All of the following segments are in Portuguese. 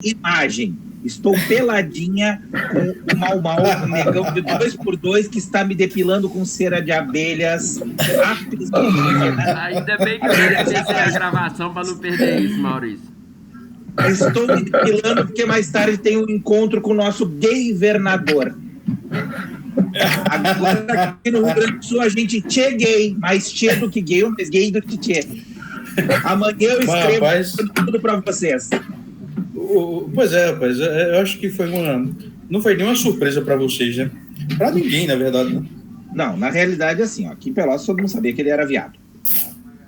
imagem. Estou peladinha com o Mau um negão de 2x2 que está me depilando com cera de abelhas. Ainda bem que eu comecei a gravação para não perder isso, Maurício. Estou me depilando porque mais tarde tem um encontro com o nosso gay-vernador. Agora aqui no Rio Grande do Sul a gente tchê gay, mais tchê do que gay, mais gay do que tchê. Amanhã eu escrevo tudo para vocês. Pois é, rapaz, eu acho que não foi nenhuma surpresa para vocês, né? Para ninguém, na verdade. Né? Não, na realidade, assim, ó, aqui em Pelotas todo mundo sabia que ele era viado.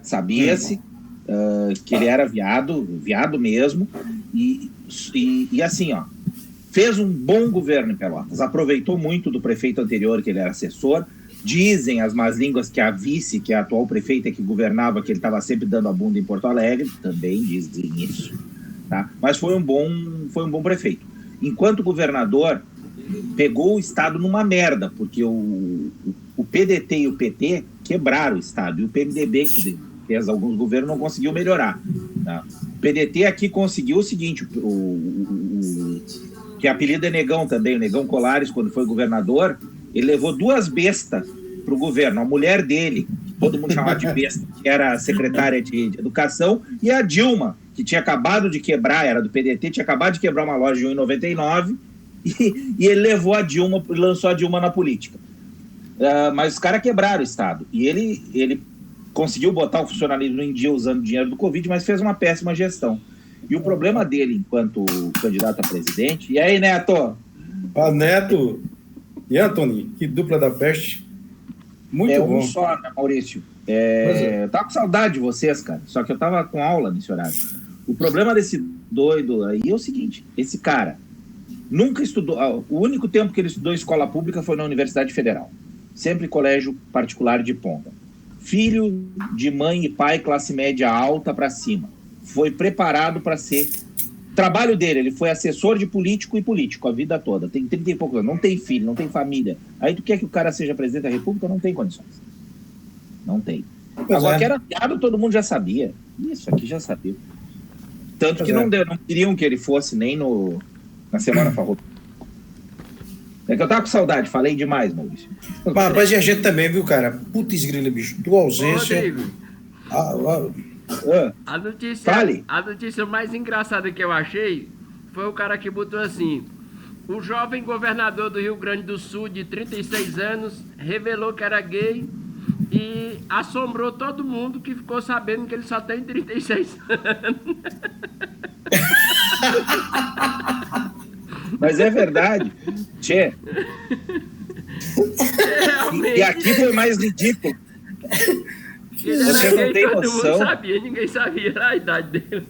Sabia-se que ele era viado mesmo, e assim, ó, fez um bom governo em Pelotas, aproveitou muito do prefeito anterior, que ele era assessor. Dizem as más línguas que a vice, que é a atual prefeita que governava, que ele estava sempre dando a bunda em Porto Alegre, também dizem isso. Tá? Mas foi um bom prefeito. Enquanto governador, pegou o Estado numa merda, porque o PDT e o PT quebraram o Estado, e o PMDB, que fez alguns governos, não conseguiu melhorar. Tá? O PDT aqui conseguiu o seguinte, que apelido é Negão também, o Negão Colares, quando foi governador, ele levou 2 bestas para o governo, a mulher dele, todo mundo chamava de besta, que era secretária de Educação, e a Dilma, que tinha acabado de quebrar, era do PDT, tinha acabado de quebrar uma loja de 1,99, e ele levou a Dilma, lançou a Dilma na política. Mas os caras quebraram o Estado. E ele conseguiu botar o funcionalismo em dia usando dinheiro do Covid, mas fez uma péssima gestão. E o problema dele, enquanto candidato a presidente... E aí, Neto? Neto e Anthony, que dupla da peste. Muito bom. Um só, né, Maurício? Eu tava com saudade de vocês, cara. Só que eu tava com aula nesse horário. O problema desse doido aí é o seguinte: esse cara nunca estudou. O único tempo que ele estudou em escola pública foi na Universidade Federal. Sempre colégio particular de ponta. Filho de mãe e pai, classe média alta para cima. Foi preparado para ser. Trabalho dele, ele foi assessor de político e político a vida toda. Tem 30 e poucos anos, não tem filho, não tem família. Aí tu quer que o cara seja presidente da República? Não tem condições. Não tem. Agora que era viado, todo mundo já sabia. Isso aqui já sabia. Tanto que não queriam que ele fosse nem na Semana Farroupilha. É que eu tava com saudade, falei demais, Maurício. Rapaz, e a gente também, viu, cara? Putz grila, bicho. Tua ausência... A notícia mais engraçada que eu achei foi o cara que botou assim: o jovem governador do Rio Grande do Sul, de 36 anos, revelou que era gay e assombrou todo mundo que ficou sabendo que ele só tem 36 anos. Mas é verdade. Tchê. E aqui foi mais ridículo. Você não tem noção. Mundo sabia, ninguém sabia a idade dele.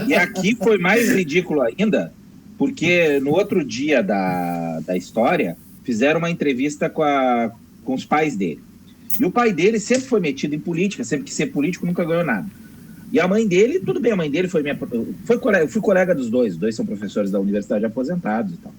E aqui foi mais ridículo ainda, porque no outro dia da história, fizeram uma entrevista com os pais dele. E o pai dele sempre foi metido em política, sempre quis ser político, nunca ganhou nada. E a mãe dele, tudo bem, a mãe dele eu fui colega dos dois, os dois são professores da universidade aposentados e tal.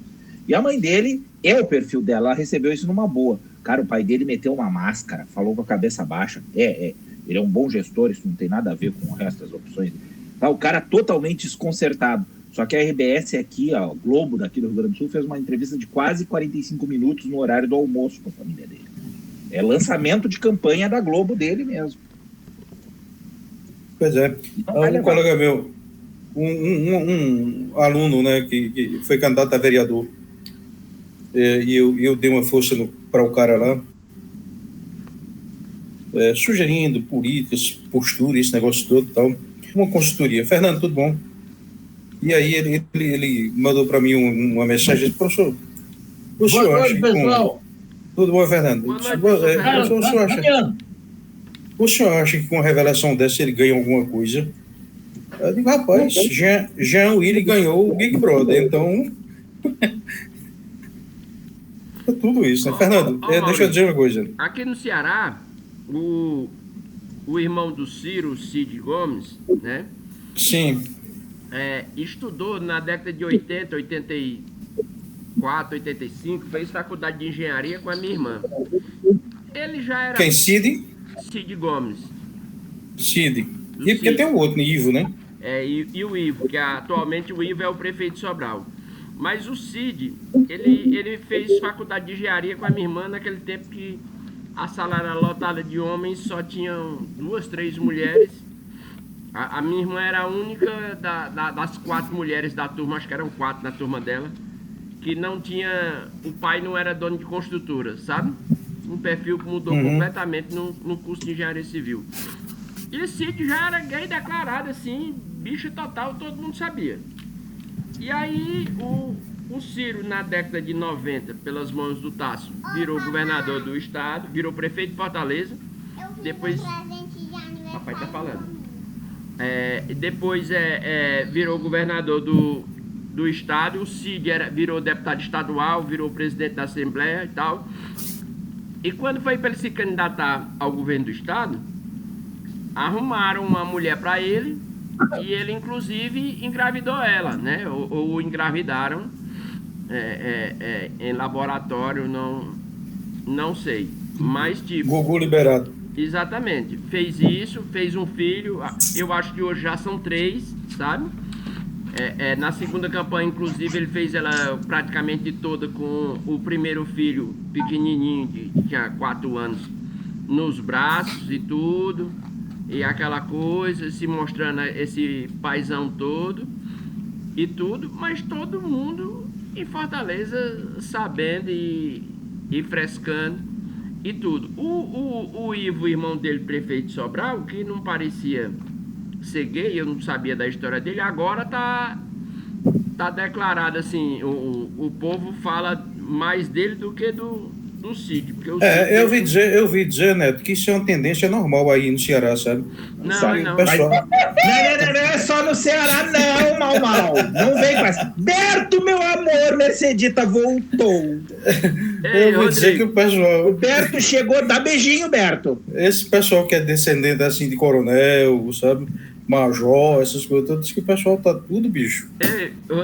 E a mãe dele, o perfil dela, ela recebeu isso numa boa. Cara, o pai dele meteu uma máscara, falou com a cabeça baixa. Ele é um bom gestor, isso não tem nada a ver com o resto das opções. Tá, o cara totalmente desconcertado. Só que a RBS aqui, o Globo daqui do Rio Grande do Sul, fez uma entrevista de quase 45 minutos no horário do almoço com a família dele. É lançamento de campanha da Globo dele mesmo. Pois é. Um colega meu, um aluno, né, que foi candidato a vereador, e eu dei uma força para o cara lá, sugerindo políticas, postura, esse negócio todo e tal. Uma consultoria. Fernando, tudo bom? E aí ele mandou para mim uma mensagem, professor, o senhor Boa noite, pessoal. Tudo bom, Fernando? O senhor acha que com uma revelação dessa ele ganha alguma coisa? Eu digo, rapaz, Jean Willis ganhou o Big Brother, então... é tudo isso, né? Fernando, deixa eu dizer uma coisa. Aqui no Ceará, o irmão do Ciro, Cid Gomes, né? Sim. Estudou na década de 80, 84, 85, fez faculdade de engenharia com a minha irmã. Ele já era... Quem, Cid? Cid Gomes. Cid. E porque tem um outro, Ivo, né? e o Ivo, que atualmente o Ivo é o prefeito de Sobral. Mas o Cid, ele fez faculdade de engenharia com a minha irmã naquele tempo que a sala era lotada de homens, só tinham 2, 3 mulheres. A minha irmã era a única das 4 mulheres da turma, acho que eram 4 na turma dela, que não tinha... O pai não era dono de construtora, sabe? Um perfil que mudou completamente no curso de engenharia civil. E o Cid já era gay declarado, assim, bicho total, todo mundo sabia. E aí o Ciro, na década de 90, pelas mãos do Tasso, virou governador do estado, virou prefeito de Fortaleza. Depois... Papai tá falando. Depois virou governador do estado. O Cid virou deputado estadual, virou presidente da Assembleia e tal. E quando foi para ele se candidatar ao governo do estado, arrumaram uma mulher para ele e ele, inclusive, engravidou ela, né? Ou engravidaram em laboratório, não sei. Mas, tipo... Gugu liberado. Exatamente. Fez isso, fez um filho. Eu acho que hoje já são 3, sabe? Na segunda campanha, inclusive, ele fez ela praticamente toda com o primeiro filho pequenininho, que tinha 4 anos, nos braços e tudo. E aquela coisa, se mostrando esse paizão todo e tudo. Mas todo mundo em Fortaleza sabendo e frescando e tudo. O Ivo, irmão dele, prefeito de Sobral, que não parecia ser gay, eu não sabia da história dele, agora tá declarado assim, o povo fala mais dele do que do Cid. Porque o Cid eu vi dizer, Neto, que isso é uma tendência normal aí no Ceará, sabe? Não. Pessoal... Não é só no Ceará, não, mal. Não vem com essa. Berto, meu amor, Mercedita voltou. Eu vou dizer que o pessoal... O Berto chegou, dá beijinho, Berto. Esse pessoal que é descendente assim de coronel, sabe? Major, essas coisas, diz que o pessoal tá tudo bicho.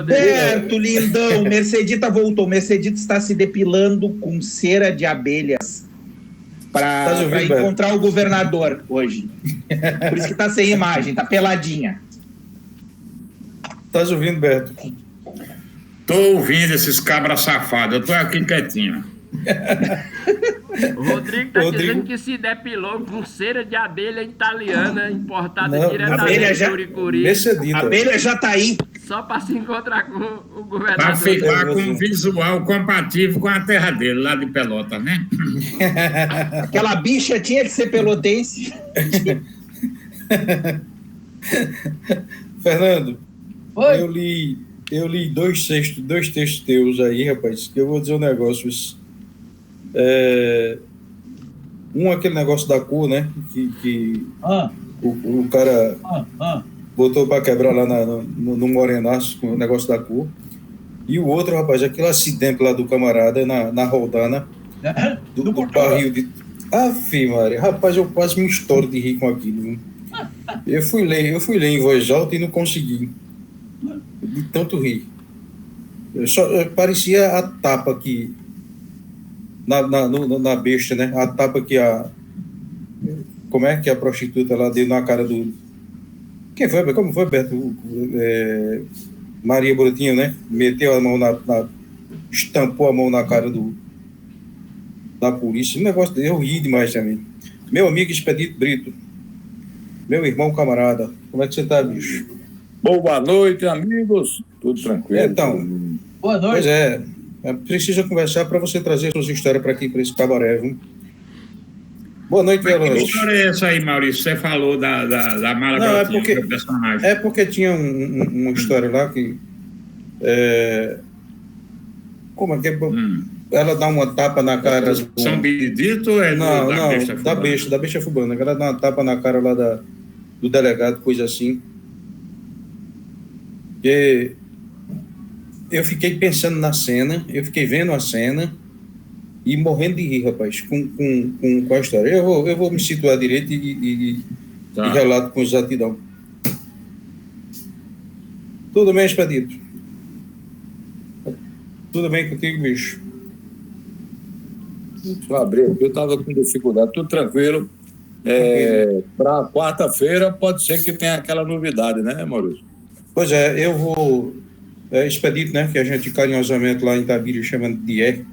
Berto, lindão, Mercedita voltou. Mercedita está se depilando com cera de abelhas para encontrar o governador hoje. Por isso que tá sem imagem, tá peladinha. Tá ouvindo, Berto? Tô ouvindo esses cabras safados, eu tô aqui quietinho. O Rodrigo tá dizendo que se depilou com cera de abelha italiana importada diretamente de Uricuri. A abelha já tá aí. Só para se encontrar com o governador. Para ficar com um visual compatível com a terra dele, lá de Pelotas, né? Aquela bicha tinha que ser pelotense. Fernando, oi? Eu li 2 textos teus aí, rapaz, que eu vou dizer um negócio. Aquele negócio da cor, né? Que o cara botou para quebrar lá no Morenaço com o negócio da cor. E o outro, rapaz, aquele acidente lá do camarada na Roldana, do barril de... Aff, Maria, rapaz, eu quase me estouro de rir com aquilo. Eu fui ler em voz alta e não consegui. De tanto rir. Parecia a tapa que... Na besta, né? A tapa que como é que a prostituta lá deu na cara do... Quem foi? Como foi, Beto? Maria Brotinho, né? Meteu a mão estampou a mão na cara da polícia. Um negócio dele, eu ri demais também. Meu amigo Expedito Brito, meu irmão camarada, como é que você tá, bicho? Boa noite, amigos. Tudo tranquilo? Então, boa noite. Pois é. Precisa conversar para você trazer suas histórias para aqui, para esse cabaré, viu? Boa noite, Veloso. Que história é essa aí, Maurício? Você falou da Mara Brotinho, do personagem. É porque tinha uma história lá que... Como é que é? Ela dá uma tapa na cara... São Benedito ou da besta fubana. Ela dá uma tapa na cara lá do delegado, coisa assim. E... Eu fiquei pensando na cena, eu fiquei vendo a cena e morrendo de rir, rapaz, com a história. Eu vou me situar direito e relato com exatidão. Tudo bem, Expedito? Tudo bem contigo, bicho? Abreu, eu estava com dificuldade, tudo tranquilo. Para quarta-feira pode ser que tenha aquela novidade, né, Maurício? Pois é, eu vou... Expedito, né, que a gente carinhosamente lá em Itabira chama de R.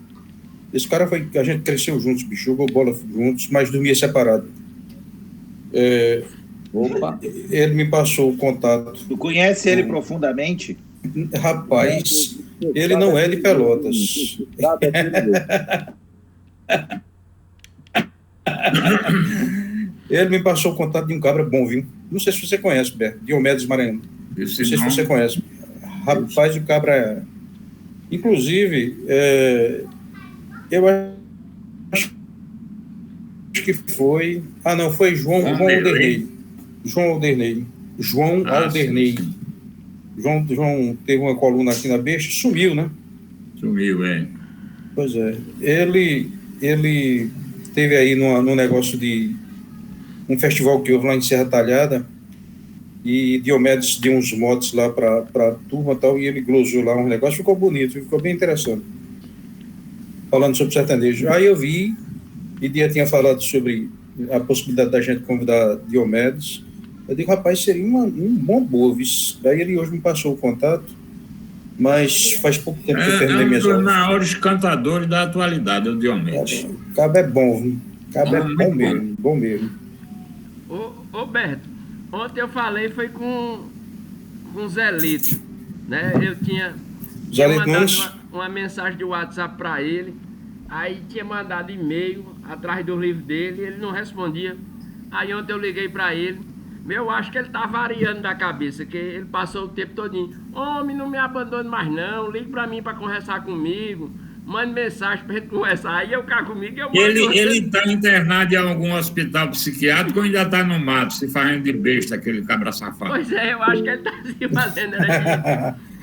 Esse cara foi... A gente cresceu juntos, bicho, jogou bola juntos, mas dormia separado. Opa! Ele me passou o contato. Tu conhece ele profundamente? Rapaz, ele não é de Pelotas. Ele me passou o contato de um cabra bom, viu? Não sei se você conhece, Beto, Diomedes Maranhão. Não sei se você conhece. Rapaz, o cabra... Inclusive, eu acho que foi... Ah, não, foi João Alderney. João Alderney. João teve uma coluna aqui na Besta, sumiu, né? Sumiu, Pois é. Ele teve aí num negócio de um festival que houve lá em Serra Talhada, e Diomedes deu uns motes lá para a turma e tal, e ele glosou lá um negócio, ficou bonito, ficou bem interessante. Falando sobre sertanejo. Aí eu vi, e Dia tinha falado sobre a possibilidade da gente convidar Diomedes. Eu digo, rapaz, seria um bom bovis. Daí ele hoje me passou o contato, mas faz pouco tempo que eu terminei minhas aulas. É um dos maiores cantadores da atualidade, o Diomedes. O cabo é bom, viu? O cabo é bom mesmo, bom mesmo. Ô Berto, ontem eu falei foi com o Zé Lito, né? Eu tinha mandado uma mensagem de WhatsApp para ele, aí tinha mandado e-mail atrás do livro dele, ele não respondia. Aí ontem eu liguei para ele, eu acho que ele tá variando da cabeça, que ele passou o tempo todinho. Homem, não me abandone mais não, ligue para mim para conversar comigo, mande mensagem pra gente conversar. Aí eu cá comigo e eu mando. Ele tá internado em algum hospital psiquiátrico ou ainda tá no mato, se fazendo de besta, aquele cabra safado? Pois é, eu acho que ele tá se fazendo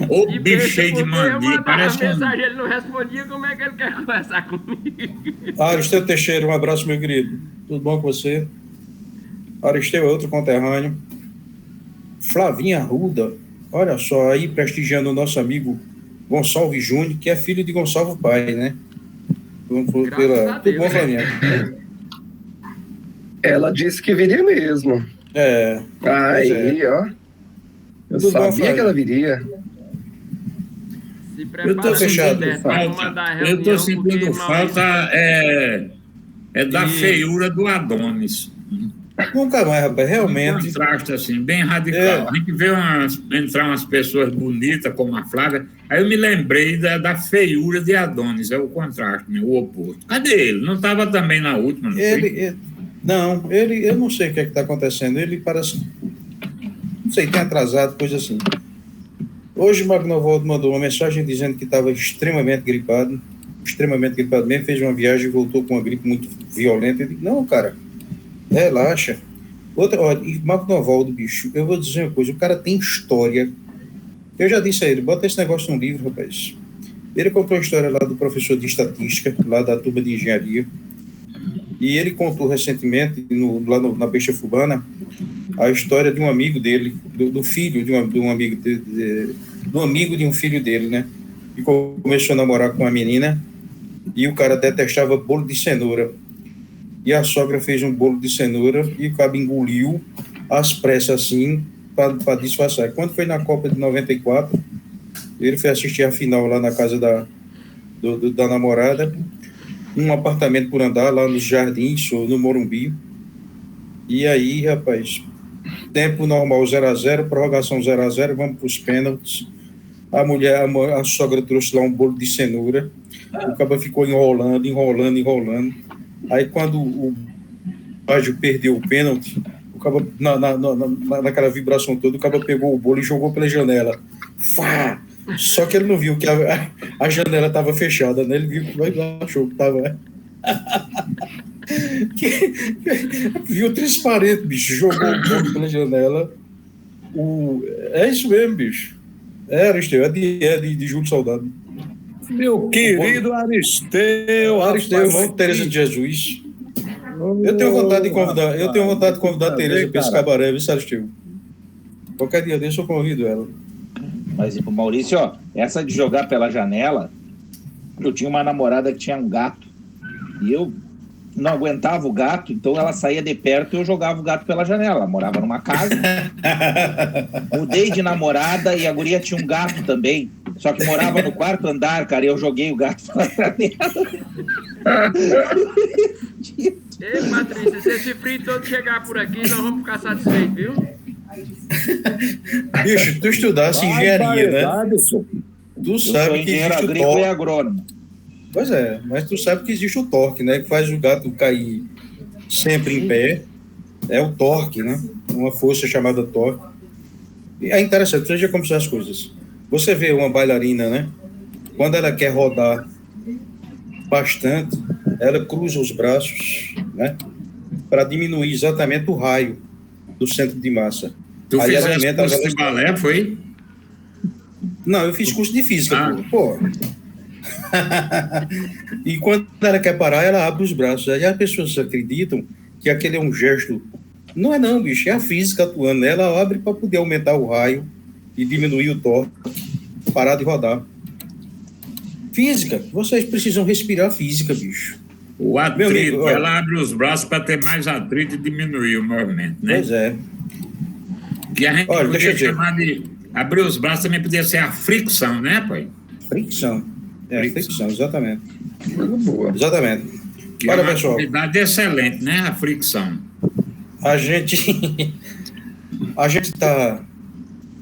Ô bicho cheio de mandinga, parece mensagem, ele não respondia, como é que ele quer conversar comigo? Aristeu Teixeira, um abraço, meu querido. Tudo bom com você? Aristeu é outro conterrâneo. Flavinha Arruda, olha só, aí prestigiando o nosso amigo Gonçalves Júnior, que é filho de Gonçalves Pai, né? Tudo bom, Flavinha? Ela disse que viria mesmo. Aí, ó. Eu Tudo sabia que ela viria. Eu tô fechado. Eu tô sentindo falta da feiura do Adonis. Nunca mais, rapaz, realmente. Um contraste assim, bem radical. A gente vê entrar umas pessoas bonitas, como a Flávia, aí eu me lembrei da feiura de Adonis, é o contraste, o oposto. Cadê ele? Não estava também na última, não foi? Eu não sei o que é que está acontecendo, ele parece, não sei, tem atrasado, coisa assim. Hoje o Magnovaldo mandou uma mensagem dizendo que estava extremamente gripado mesmo, fez uma viagem e voltou com uma gripe muito violenta. Eu digo, não, cara, relaxa. Olha, e Magnovaldo, bicho, eu vou dizer uma coisa, o cara tem história. Eu já disse a ele, bota esse negócio no livro, rapaz. Ele contou a história lá do professor de estatística, lá da turma de engenharia, e ele contou recentemente, lá na Besta Fubana, a história de um amigo dele, do filho de um amigo do amigo de um filho dele, né? E começou a namorar com uma menina, e o cara detestava bolo de cenoura. E a sogra fez um bolo de cenoura e o cabo engoliu às pressas assim, para disfarçar. Quando foi na Copa de 94, ele foi assistir a final lá na casa da namorada, um apartamento por andar lá nos Jardins, ou no Morumbi. E aí, rapaz, tempo normal 0-0, prorrogação 0-0, vamos para os pênaltis. A sogra trouxe lá um bolo de cenoura, o cabo ficou enrolando. Aí quando o Baggio perdeu o pênalti, o cabo, naquela vibração toda, o cabo pegou o bolo e jogou pela janela. Fá! Só que ele não viu que a janela estava fechada, né? Ele viu que achou que estava... viu transparente, bicho. Jogou o bolo pela janela. É isso mesmo, bicho. Aristeu, é de Júlio Soldado. Meu querido Aristeu, irmão de Tereza de Jesus. Eu tenho vontade de convidar a Tereza para esse cabaré, viu, Aristeu? Qualquer dia desse eu convido ela. Mas, Maurício, ó, essa de jogar pela janela, eu tinha uma namorada que tinha um gato, e eu não aguentava o gato, então ela saía de perto e eu jogava o gato pela janela. Ela morava numa casa. Mudei de namorada e a guria tinha um gato também. Só que morava no quarto andar, cara, e eu joguei o gato pela janela. Ei, Patrícia, se esse frio todo chegar por aqui, nós vamos ficar satisfeitos, viu? Bicho, tu estudasse engenharia, né? Tu sabe que existe o torque. E agrônomo. Pois é, mas tu sabe que existe o torque, né? Que faz o gato cair sempre em pé. É o torque, né? Uma força chamada torque. E é interessante, veja como são as coisas. Você vê uma bailarina, né? Quando ela quer rodar bastante, ela cruza os braços, né? Para diminuir exatamente o raio do centro de massa. Tu fizeste curso de balé, foi? Não, eu fiz curso de física, pô. E quando ela quer parar, ela abre os braços. Aí as pessoas acreditam que aquele é um gesto. Não é não, bicho, é a física atuando. Ela abre para poder aumentar o raio e diminuir o torque, parar de rodar. Física, vocês precisam respirar física, bicho. O atrito, amigo, ela abre os braços para ter mais atrito e diminuir o movimento, né? Pois é. Que a gente podia chamar de... Abrir os braços também podia ser a fricção, né, pai? Fricção. Fricção, exatamente. Boa. Exatamente. Que olha, é uma atividade excelente, né? A fricção. A gente está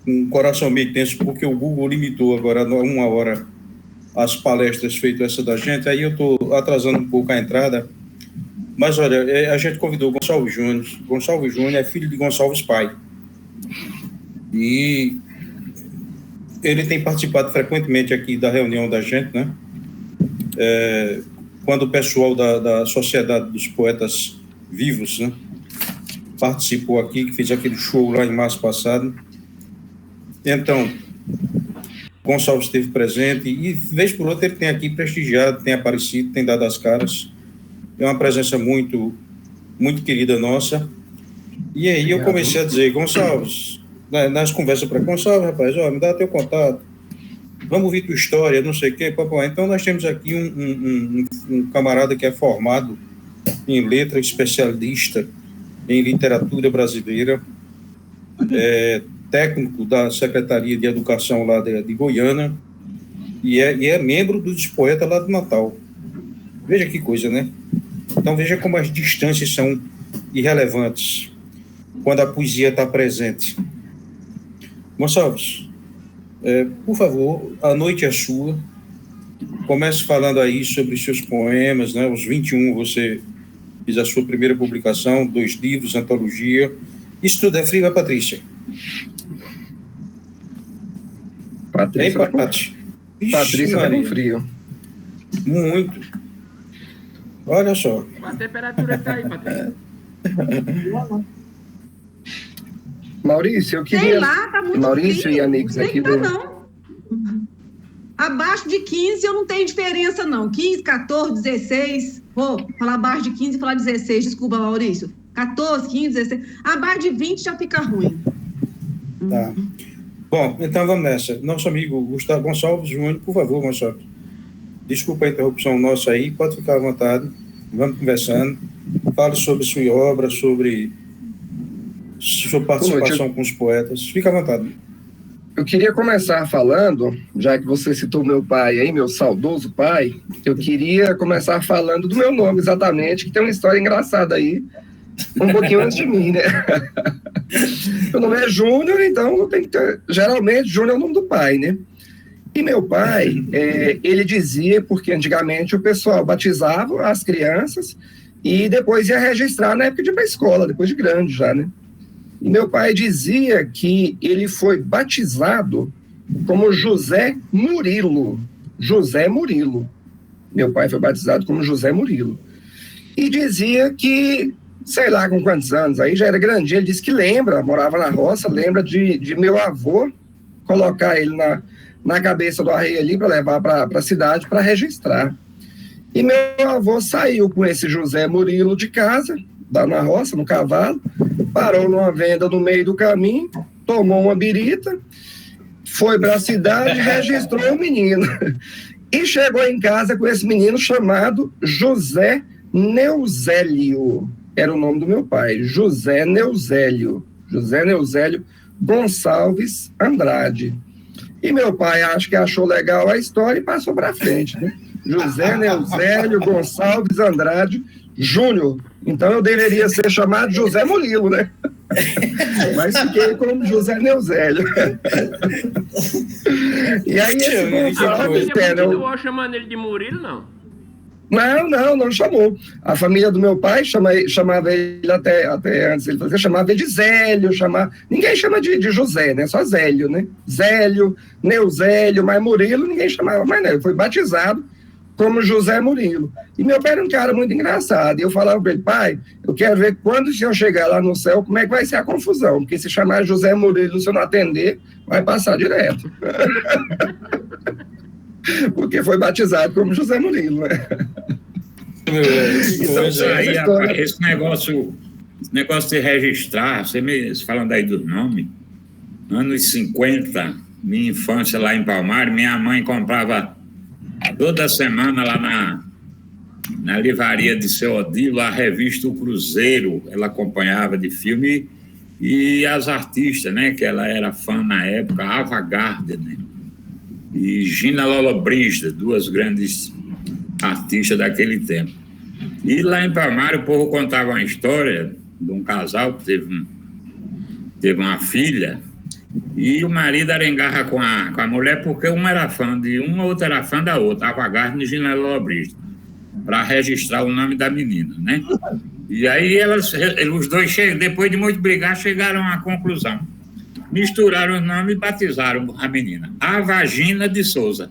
com o coração meio tenso porque o Google limitou agora 1 hora as palestras feitas essa da gente, aí eu estou atrasando um pouco a entrada, mas olha, a gente convidou o Gonçalves Júnior. Gonçalves Júnior é filho de Gonçalves pai. E ele tem participado frequentemente aqui da reunião da gente, né? Quando o pessoal da Sociedade dos Poetas Vivos, né, participou aqui, que fez aquele show lá em março passado. Então, Gonçalves esteve presente e, vez por outra, ele tem aqui prestigiado, tem aparecido, tem dado as caras. É uma presença muito, muito querida nossa. E aí eu comecei a dizer, Gonçalves, nas conversas para Gonçalves, rapaz, me dá teu contato, vamos ouvir tua história, não sei o quê, papai. Então nós temos aqui um camarada que é formado em letra, especialista em literatura brasileira, técnico da Secretaria de Educação lá de Goiânia, e é membro dos Poetas lá do Natal. Veja que coisa, né? Então veja como as distâncias são irrelevantes quando a poesia está presente. Gonçalves, por favor, a noite é sua. Comece falando aí sobre seus poemas, né? Os 21 você fez a sua primeira publicação, 2 livros, antologia. Isso tudo é frio, Patrícia? Patrícia está com frio. Muito. Olha só. A temperatura está aí, Patrícia. Maurício, eu queria... Sei lá, tá muito Maurício frio. E Anix aqui do... não. Abaixo de 15 eu não tenho diferença, não. 15, 14, 16. Vou falar abaixo de 15 e falar 16. Desculpa, Maurício. 14, 15, 16. Abaixo de 20 já fica ruim. Tá. Bom, então vamos nessa. Nosso amigo Gustavo Gonçalves Júnior, por favor, Gonçalves. Desculpa a interrupção nossa aí, pode ficar à vontade. Vamos conversando. Fale sobre sua obra, sobre sua participação com os poetas. Fica à vontade. Eu queria começar falando, já que você citou meu pai aí, meu saudoso pai, eu queria começar falando do meu nome exatamente, que tem uma história engraçada aí, um pouquinho antes de mim, né? Meu nome é Júnior, então eu tenho que ter... Geralmente, Júnior é o nome do pai, né? E meu pai, ele dizia, porque antigamente o pessoal batizava as crianças e depois ia registrar na época de ir para a escola, depois de grande já, né? E meu pai dizia que ele foi batizado como José Murilo. José Murilo. Meu pai foi batizado como José Murilo. E dizia que, sei lá com quantos anos, aí já era grandinho, ele disse que lembra, morava na roça, lembra de meu avô colocar ele na cabeça do arreio ali para levar para a cidade para registrar. E meu avô saiu com esse José Murilo de casa, na roça, no cavalo, parou numa venda no meio do caminho, tomou uma birita, foi para a cidade, registrou o menino. E chegou em casa com esse menino chamado José Neuzélio era o nome do meu pai, José Neuzélio Gonçalves Andrade. E meu pai acho que achou legal a história e passou para frente, né? José Neuzélio Gonçalves Andrade Júnior. Então eu deveria ser chamado José Murilo, né? Mas fiquei como José Neuzélio. E aí esse Gonçalves... Não chamando ele de Murilo, não? Não chamou. A família do meu pai chamava ele até antes, ele fazia, chamava ele de Zélio, ninguém chama de José, né? Só Zélio, né? Zélio, Neuzélio, mas Murilo ninguém chamava mais, né? Ele foi batizado como José Murilo. E meu pai era um cara muito engraçado. E eu falava para ele, pai, eu quero ver quando o senhor chegar lá no céu, como é que vai ser a confusão. Porque se chamar José Murilo, se eu não atender, vai passar direto. Porque foi batizado como José Murilo, né? Então, esse negócio de registrar, você falando aí dos nomes, anos 50, minha infância lá em Palmares, minha mãe comprava toda semana lá na livraria de seu Odilo a revista O Cruzeiro, ela acompanhava de filme, e as artistas, né, que ela era fã na época, Ava Gardner, né, e Gina Lollobrigida, duas grandes artistas daquele tempo. E lá em Palmares o povo contava uma história de um casal que teve uma filha, e o marido era em guerra com a mulher porque uma era fã de uma, a outra era fã da outra, Ava Gardner e Gina Lollobrigida, para registrar o nome da menina, né? E aí os dois, depois de muito brigar, chegaram à conclusão. Misturaram os nomes e batizaram a menina. Avagina de Souza.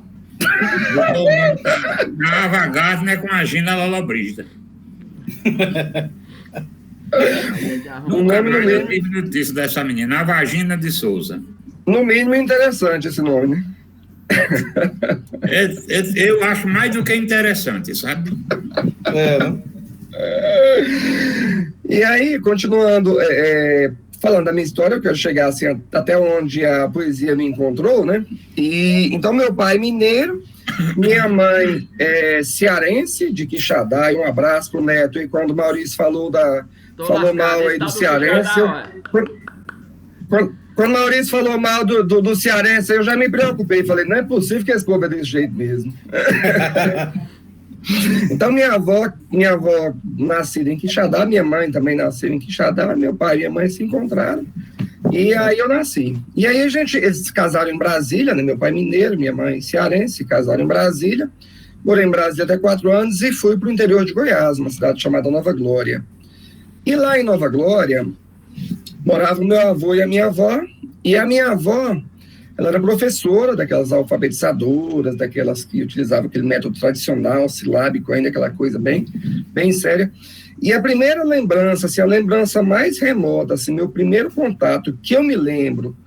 A Ava Gardner com a Gina Lollobrigida. Nunca mais eu tive notícia dessa menina. Avagina de Souza. No mínimo interessante esse nome, né? Eu acho mais do que interessante, sabe? E aí, continuando, falando da minha história, eu quero chegar assim, até onde a poesia me encontrou, né? E então meu pai mineiro, minha mãe cearense, de Quixadá, e um abraço pro Neto. E quando o Maurício falou mal aí do cearense, quando o Maurício falou mal do cearense, eu já me preocupei, falei, não é possível que esse povo é desse jeito mesmo. Então minha avó nascida em Quixadá, minha mãe também nasceu em Quixadá, meu pai e minha mãe se encontraram, e aí eu nasci. E aí eles se casaram em Brasília, né? Meu pai mineiro, minha mãe cearense, se casaram em Brasília, morei em Brasília até 4 anos e fui para o interior de Goiás, uma cidade chamada Nova Glória. E lá em Nova Glória, morava o meu avô e a minha avó, e a minha avó, ela era professora daquelas alfabetizadoras, daquelas que utilizavam aquele método tradicional, silábico ainda, aquela coisa bem séria. E a primeira lembrança, assim, a lembrança mais remota, assim, meu primeiro contato que eu me lembro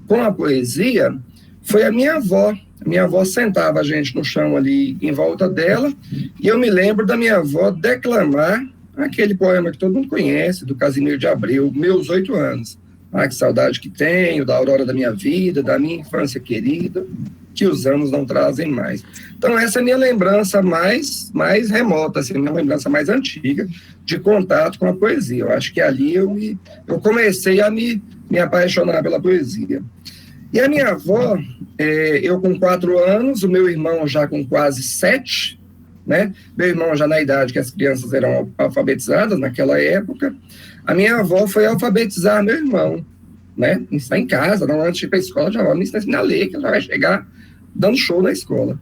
com a poesia foi a minha avó. A minha avó sentava a gente no chão ali em volta dela, e eu me lembro da minha avó declamar aquele poema que todo mundo conhece, do Casimiro de Abreu, Meus 8 anos. Ah, que saudade que tenho, da aurora da minha vida, da minha infância querida, que os anos não trazem mais. Então, essa é a minha lembrança mais remota, assim, a minha lembrança mais antiga de contato com a poesia. Eu acho que ali eu comecei a me apaixonar pela poesia. E a minha avó, eu com 4 anos, o meu irmão já com quase 7, né? Meu irmão já na idade que as crianças eram alfabetizadas naquela época. A minha avó foi alfabetizar meu irmão, né? Está em casa, não antes de ir para a escola, já me ensina a ler, que ela vai chegar dando show na escola.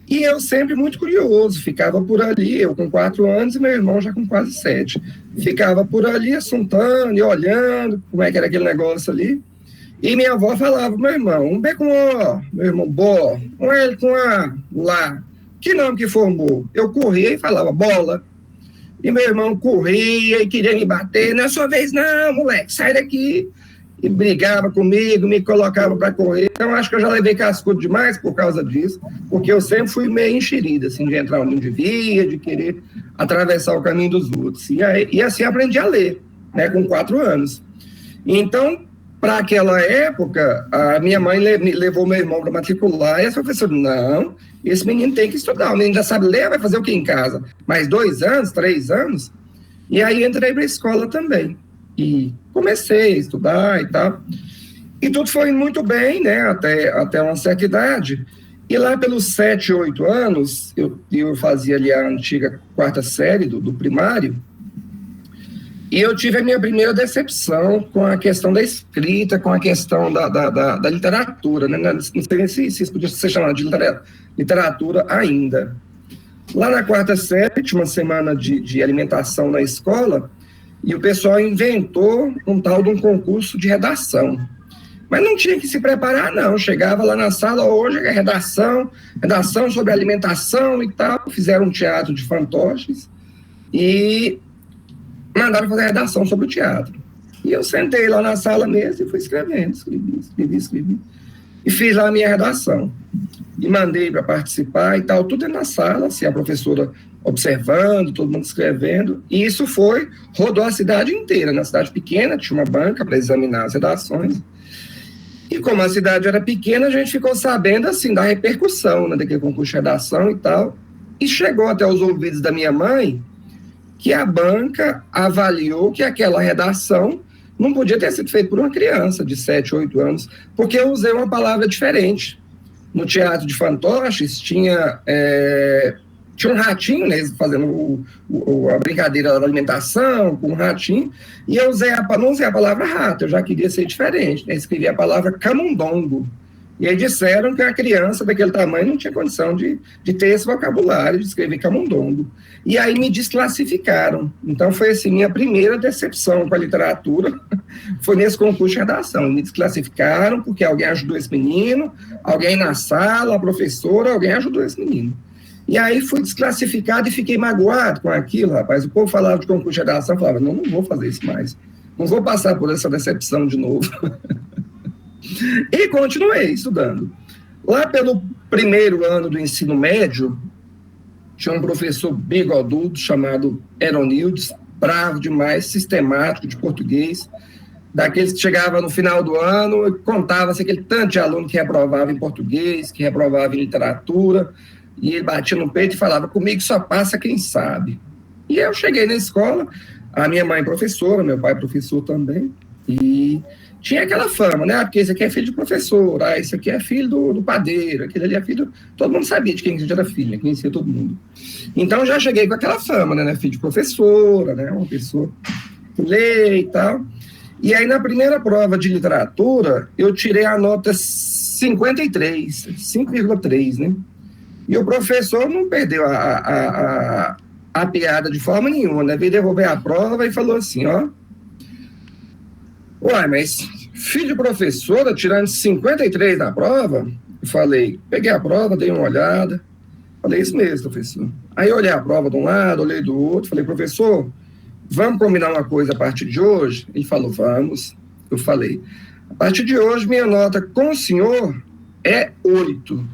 E eu sempre muito curioso, ficava por ali, eu com 4 anos e meu irmão já com quase 7. Ficava por ali assuntando e olhando como é que era aquele negócio ali. E minha avó falava, meu irmão, um B com O, meu irmão, Bó, um L com A, Lá. Que nome que formou? Eu corria e falava, bola. E meu irmão corria e queria me bater. Não é sua vez não, moleque, sai daqui. E brigava comigo, me colocava para correr. Então, acho que eu já levei cascudo demais por causa disso, porque eu sempre fui meio enxerida, assim, de entrar onde devia, de querer atravessar o caminho dos outros. E assim aprendi a ler, né, com 4 anos. Então, para aquela época, a minha mãe levou meu irmão para matricular e a professora, não, esse menino tem que estudar, o menino já sabe ler, vai fazer o que em casa? Mais 2 anos, 3 anos? E aí entrei para a escola também. E comecei a estudar e tal. E tudo foi muito bem, né, até uma certa idade. E lá pelos 7, 8 anos, eu fazia ali a antiga 4ª série do primário, e eu tive a minha primeira decepção com a questão da escrita, com a questão da literatura, né? Não sei se isso podia ser chamado de literatura ainda. Lá na 4ª série, tinha uma semana de alimentação na escola, e o pessoal inventou um tal de um concurso de redação. Mas não tinha que se preparar, não. Chegava lá na sala, hoje é redação sobre alimentação e tal. Fizeram um teatro de fantoches e mandaram fazer redação sobre o teatro. E eu sentei lá na sala mesmo e fui escrevendo, escrevi. E fiz lá a minha redação. E mandei para participar e tal, tudo na sala, assim, a professora observando, todo mundo escrevendo. E isso rodou a cidade inteira. Na cidade pequena, tinha uma banca para examinar as redações. E como a cidade era pequena, a gente ficou sabendo, assim, da repercussão, né, daquele concurso de redação e tal. E chegou até os ouvidos da minha mãe que a banca avaliou que aquela redação não podia ter sido feita por uma criança de 7, 8 anos, porque eu usei uma palavra diferente. No teatro de fantoches tinha um ratinho, né, fazendo a brincadeira da alimentação com um ratinho, e eu não usei a palavra rato, eu já queria ser diferente, né, escrevi a palavra camundongo. E aí disseram que a criança daquele tamanho não tinha condição de ter esse vocabulário, de escrever camundongo. E aí me desclassificaram. Então foi assim, minha primeira decepção com a literatura foi nesse concurso de redação. Me desclassificaram porque alguém ajudou esse menino, alguém na sala, a professora, alguém ajudou esse menino. E aí fui desclassificado e fiquei magoado com aquilo, rapaz. O povo falava de concurso de redação, falava, não vou fazer isso mais. Não vou passar por essa decepção de novo. E continuei estudando. Lá pelo primeiro ano do ensino médio, tinha um professor bigodudo chamado Eronildes, bravo demais, sistemático de português, daqueles que chegava no final do ano e contava-se aquele tanto de aluno que reprovava em português, que reprovava em literatura, e ele batia no peito e falava, comigo só passa quem sabe. E eu cheguei na escola, a minha mãe professora, meu pai professor também, e tinha aquela fama, né? Porque esse aqui é filho de professor, esse aqui é filho do padeiro, aquele ali é filho... Todo mundo sabia de quem era filho, né? Conhecia todo mundo. Então, já cheguei com aquela fama, né? Filho de professora, né? Uma pessoa que lê e tal. E aí, na primeira prova de literatura, eu tirei a nota 53, 5,3, né? E o professor não perdeu a piada de forma nenhuma, né? Veio devolver a prova e falou assim, ó... Uai, mas filho de professora tirando 53 na prova? Eu falei, peguei a prova, dei uma olhada. Falei, isso mesmo, professor. Aí eu olhei a prova de um lado, olhei do outro. Falei, professor, vamos combinar uma coisa a partir de hoje? Ele falou, vamos. Eu falei, a partir de hoje, minha nota com o senhor é 8.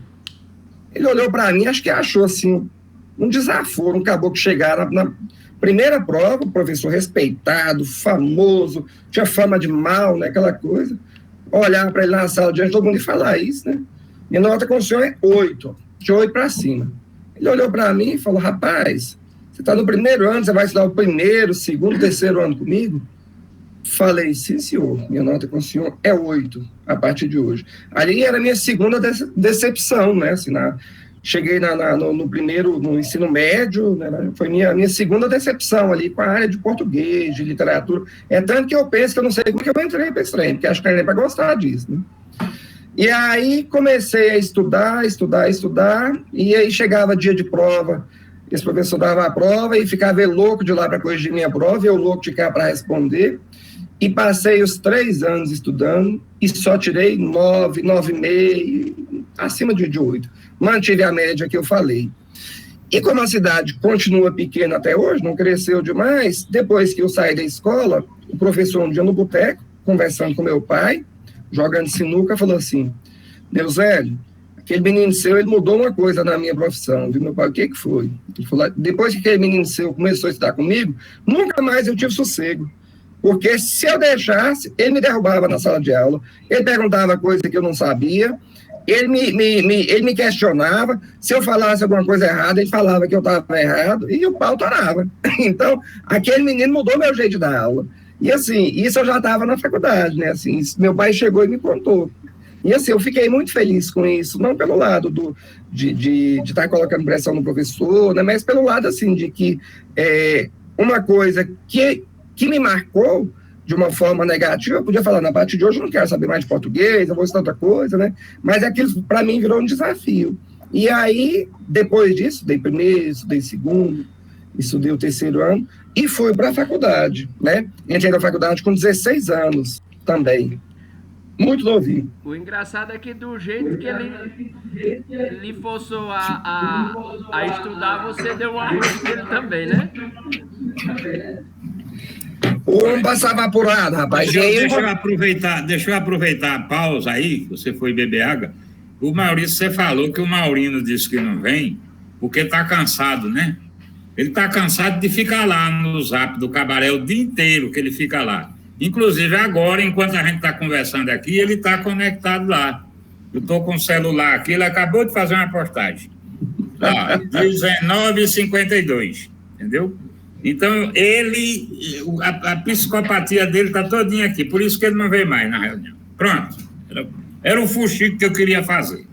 Ele olhou para mim, acho que achou assim, um desaforo, um caboclo chegar na primeira prova, o professor respeitado, famoso, tinha fama de mal, né, aquela coisa. Olhar para ele na sala diante de todo mundo e falar isso, né? Minha nota com o senhor é 8, de 8 para cima. Ele olhou para mim e falou, rapaz, você está no primeiro ano, você vai estudar o primeiro, segundo, terceiro ano comigo? Falei, sim, senhor, minha nota com o senhor é 8, a partir de hoje. Ali era a minha segunda decepção, né, assim, cheguei no ensino médio, né, foi minha segunda decepção ali com a área de português, de literatura. É tanto que eu penso que eu não sei como que eu entrei para esse trem, porque acho que eu entrei para gostar disso, né? E aí comecei a estudar, e aí chegava dia de prova, esse professor dava a prova e ficava louco de lá para corrigir minha prova, e eu louco de cá para responder. E passei os 3 anos estudando e só tirei 9, 9,5, acima de 8. Mantive a média que eu falei. E como a cidade continua pequena até hoje, não cresceu demais, depois que eu saí da escola, o professor um dia no boteco, conversando com meu pai, jogando sinuca, falou assim, Neuzélio, aquele menino seu, ele mudou uma coisa na minha profissão, viu, meu pai? O que foi? Ele falou, depois que aquele menino seu começou a estudar comigo, nunca mais eu tive sossego. Porque se eu deixasse, ele me derrubava na sala de aula, ele perguntava coisa que eu não sabia, ele me questionava, se eu falasse alguma coisa errada, ele falava que eu estava errado, e o pau torava. Então, aquele menino mudou meu jeito de dar aula. E assim, isso eu já estava na faculdade, né? Assim, meu pai chegou e me contou. E assim, eu fiquei muito feliz com isso, não pelo lado de estar colocando pressão no professor, né? Mas pelo lado, assim, de que uma coisa que me marcou de uma forma negativa, eu podia falar, na partir de hoje eu não quero saber mais de português, eu vou estudar outra coisa, né? Mas aquilo, para mim, virou um desafio. E aí, depois disso, estudei primeiro, estudei segundo, estudei o terceiro ano, e fui para a faculdade, né? Entrei na faculdade com 16 anos também. Muito novinho. O engraçado é que do jeito que ele forçou a estudar, você deu uma luz dele também, né? O homem passava apurado, rapaz. Deixa eu aproveitar a pausa aí, que você foi beber água. O Maurício, você falou que o Maurino disse que não vem porque está cansado, né? Ele está cansado de ficar lá no Zap do Cabaré o dia inteiro que ele fica lá. Inclusive agora, enquanto a gente está conversando aqui, ele está conectado lá. Eu estou com o celular aqui, ele acabou de fazer uma postagem. 19h52, entendeu? Então, a psicopatia dele está todinha aqui, por isso que ele não veio mais na reunião. Pronto. Era o fuxico que eu queria fazer.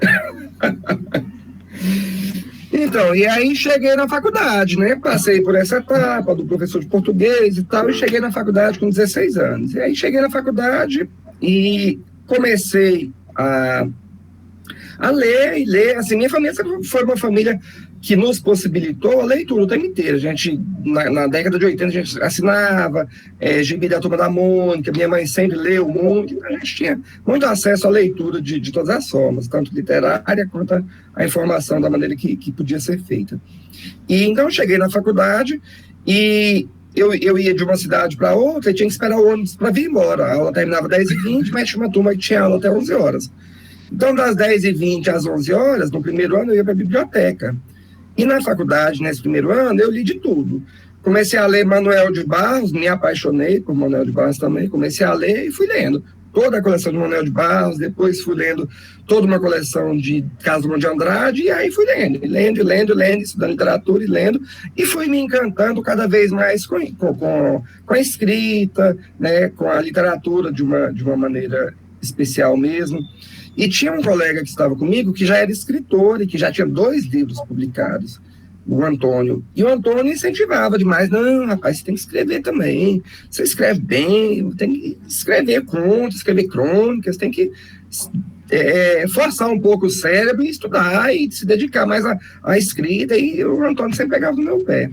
Então, e aí cheguei na faculdade, né? Passei por essa etapa do professor de português e tal, e cheguei na faculdade com 16 anos. E aí cheguei na faculdade e comecei a ler, assim, minha família foi uma família que nos possibilitou a leitura o tempo inteiro. A gente, na década de 80, a gente assinava Gibi da Turma da Mônica, minha mãe sempre leu muito, então a gente tinha muito acesso à leitura de todas as formas, tanto literária quanto a informação da maneira que podia ser feita. E então eu cheguei na faculdade e eu ia de uma cidade para outra e tinha que esperar o ônibus para vir embora. A aula terminava 10h20, mas tinha uma turma que tinha aula até 11 horas. Então, das 10h20 às 11 horas, no primeiro ano, eu ia para a biblioteca. E na faculdade, nesse primeiro ano, eu li de tudo. Comecei a ler Manuel de Barros, me apaixonei por Manuel de Barros também, comecei a ler e fui lendo toda a coleção de Manuel de Barros, depois fui lendo toda uma coleção de Carlos Drummond de Andrade, e aí fui lendo, estudando literatura e lendo, e fui me encantando cada vez mais com a escrita, né, com a literatura de uma maneira especial mesmo. E tinha um colega que estava comigo que já era escritor e que já tinha 2 livros publicados, o Antônio. E o Antônio incentivava demais. Não, rapaz, você tem que escrever também. Você escreve bem, tem que escrever contos, escrever crônicas, tem que forçar um pouco o cérebro e estudar e se dedicar mais à escrita. E o Antônio sempre pegava no meu pé.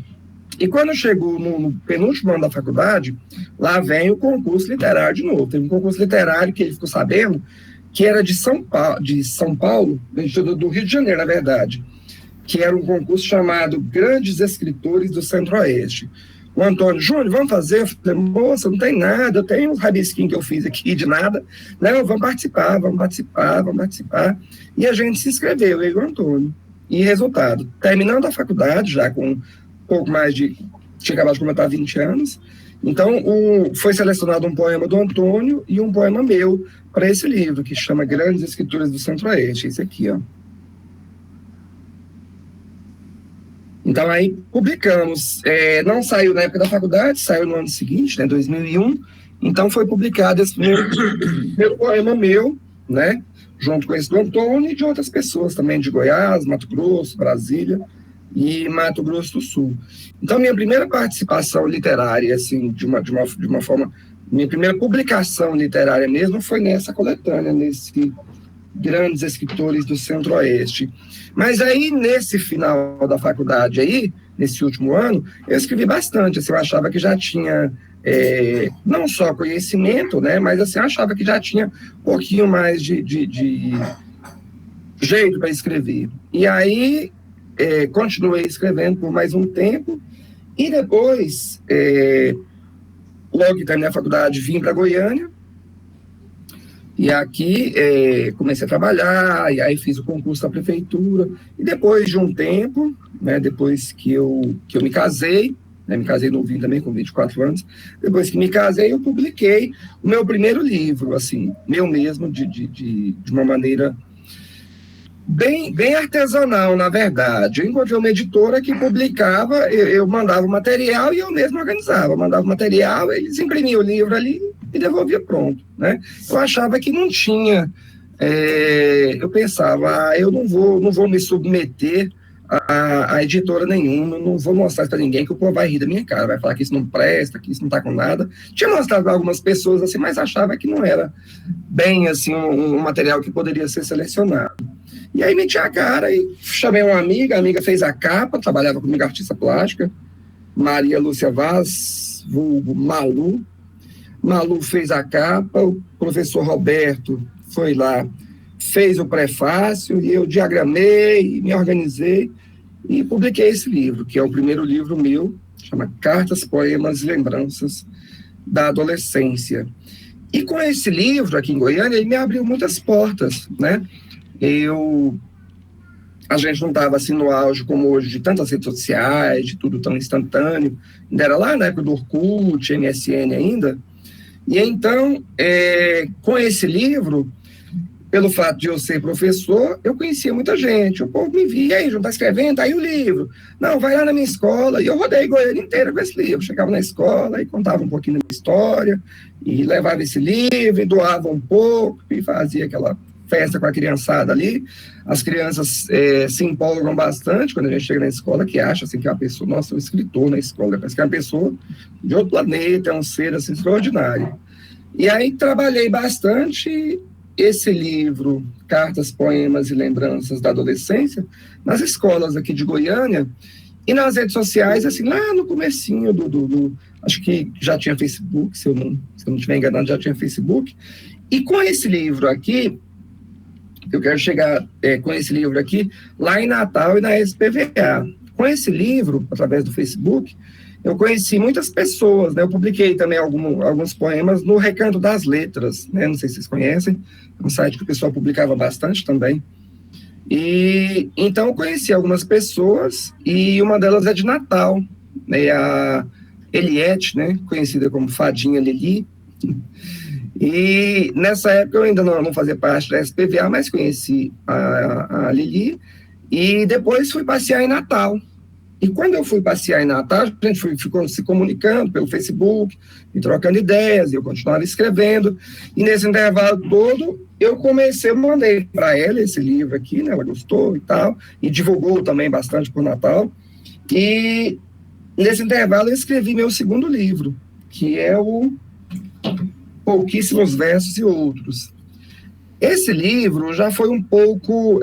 E quando chegou no penúltimo ano da faculdade, lá vem o concurso literário de novo. Teve um concurso literário que ele ficou sabendo que era de São Paulo, do Rio de Janeiro, na verdade, que era um concurso chamado Grandes Escritores do Centro-Oeste. O Antônio, Júnior, vamos fazer? Eu falei, moça, não tem nada, eu tenho uns rabisquinhos que eu fiz aqui de nada. Não, vamos participar. E a gente se inscreveu, eu e o Antônio. E resultado, terminando a faculdade, já com um pouco mais de... tinha acabado de completar 20 anos, então foi selecionado um poema do Antônio e um poema meu para esse livro, que chama Grandes Escritores do Centro-Oeste, esse aqui, ó. Então, aí, publicamos. Não saiu na época da faculdade, saiu no ano seguinte, né, 2001. Então, foi publicado esse primeiro poema meu, né, junto com esse do Antônio e de outras pessoas também, de Goiás, Mato Grosso, Brasília e Mato Grosso do Sul. Então, minha primeira participação literária, assim, de uma forma... Minha primeira publicação literária mesmo foi nessa coletânea, nesse Grandes Escritores do Centro-Oeste. Mas aí, nesse final da faculdade aí, nesse último ano, eu escrevi bastante. Assim, eu achava que já tinha não só conhecimento, né, mas assim, eu achava que já tinha um pouquinho mais de jeito para escrever. E aí, continuei escrevendo por mais um tempo, e depois... logo que terminei a faculdade, vim para Goiânia, e aqui comecei a trabalhar, e aí fiz o concurso da prefeitura, e depois de um tempo, né, depois que eu me casei, né? Me casei novinho também, com 24 anos. Depois que me casei, eu publiquei o meu primeiro livro, assim, meu mesmo, de uma maneira bem artesanal, na verdade. Eu encontrei uma editora que publicava, eu mandava o material e eu mesmo organizava. Mandava o material, eles imprimiam o livro ali e devolvia pronto, né? Eu achava que não tinha... eu pensava, eu não vou me submeter a editora nenhuma, não vou mostrar para ninguém que o povo vai rir da minha cara, vai falar que isso não presta, que isso não está com nada. Tinha mostrado para algumas pessoas assim, mas achava que não era bem assim um material que poderia ser selecionado. E aí meti a cara e chamei uma amiga, a amiga fez a capa, trabalhava comigo, artista plástica, Maria Lúcia Vaz, vulgo Malu. Malu fez a capa, o professor Roberto foi lá, fez o prefácio, e eu diagramei, me organizei e publiquei esse livro, que é o primeiro livro meu, chama Cartas, Poemas e Lembranças da Adolescência. E com esse livro, aqui em Goiânia, ele me abriu muitas portas, né? A gente não estava assim no auge como hoje, de tantas redes sociais, de tudo tão instantâneo, ainda era lá na época do Orkut, MSN ainda. E então, com esse livro, pelo fato de eu ser professor, eu conhecia muita gente. O povo me via, aí, não está escrevendo? Aí o livro. Não, vai lá na minha escola. E eu rodei Goiânia inteira com esse livro. Chegava na escola e contava um pouquinho da minha história, e levava esse livro, e doava um pouco, e fazia aquela festa com a criançada ali. As crianças se empolgam bastante quando a gente chega na escola, que acha assim, que é uma pessoa, nossa, um escritor na escola, parece que é uma pessoa de outro planeta, é um ser assim, extraordinário. E aí trabalhei bastante esse livro, Cartas, Poemas e Lembranças da Adolescência, nas escolas aqui de Goiânia e nas redes sociais, assim, lá no comecinho acho que já tinha Facebook, se eu não estiver enganado, já tinha Facebook. E com esse livro aqui, eu quero chegar com esse livro aqui lá em Natal e na SPVA. Com esse livro, através do Facebook, eu conheci muitas pessoas, né? Eu publiquei também alguns poemas no Recanto das Letras, né? Não sei se vocês conhecem, é um site que o pessoal publicava bastante também. E então eu conheci algumas pessoas, e uma delas é de Natal, né? A Eliette, né? Conhecida como Fadinha Lili. E nessa época eu ainda não fazia parte da SPVA, mas conheci a Lili, e depois fui passear em Natal. E quando eu fui passear em Natal, a gente ficou se comunicando pelo Facebook, e trocando ideias, e eu continuava escrevendo. E nesse intervalo todo, eu mandei para ela esse livro aqui, né? Ela gostou e tal, e divulgou também bastante por Natal. E nesse intervalo eu escrevi meu segundo livro, que é o Pouquíssimos Versos e Outros. Esse livro já foi um pouco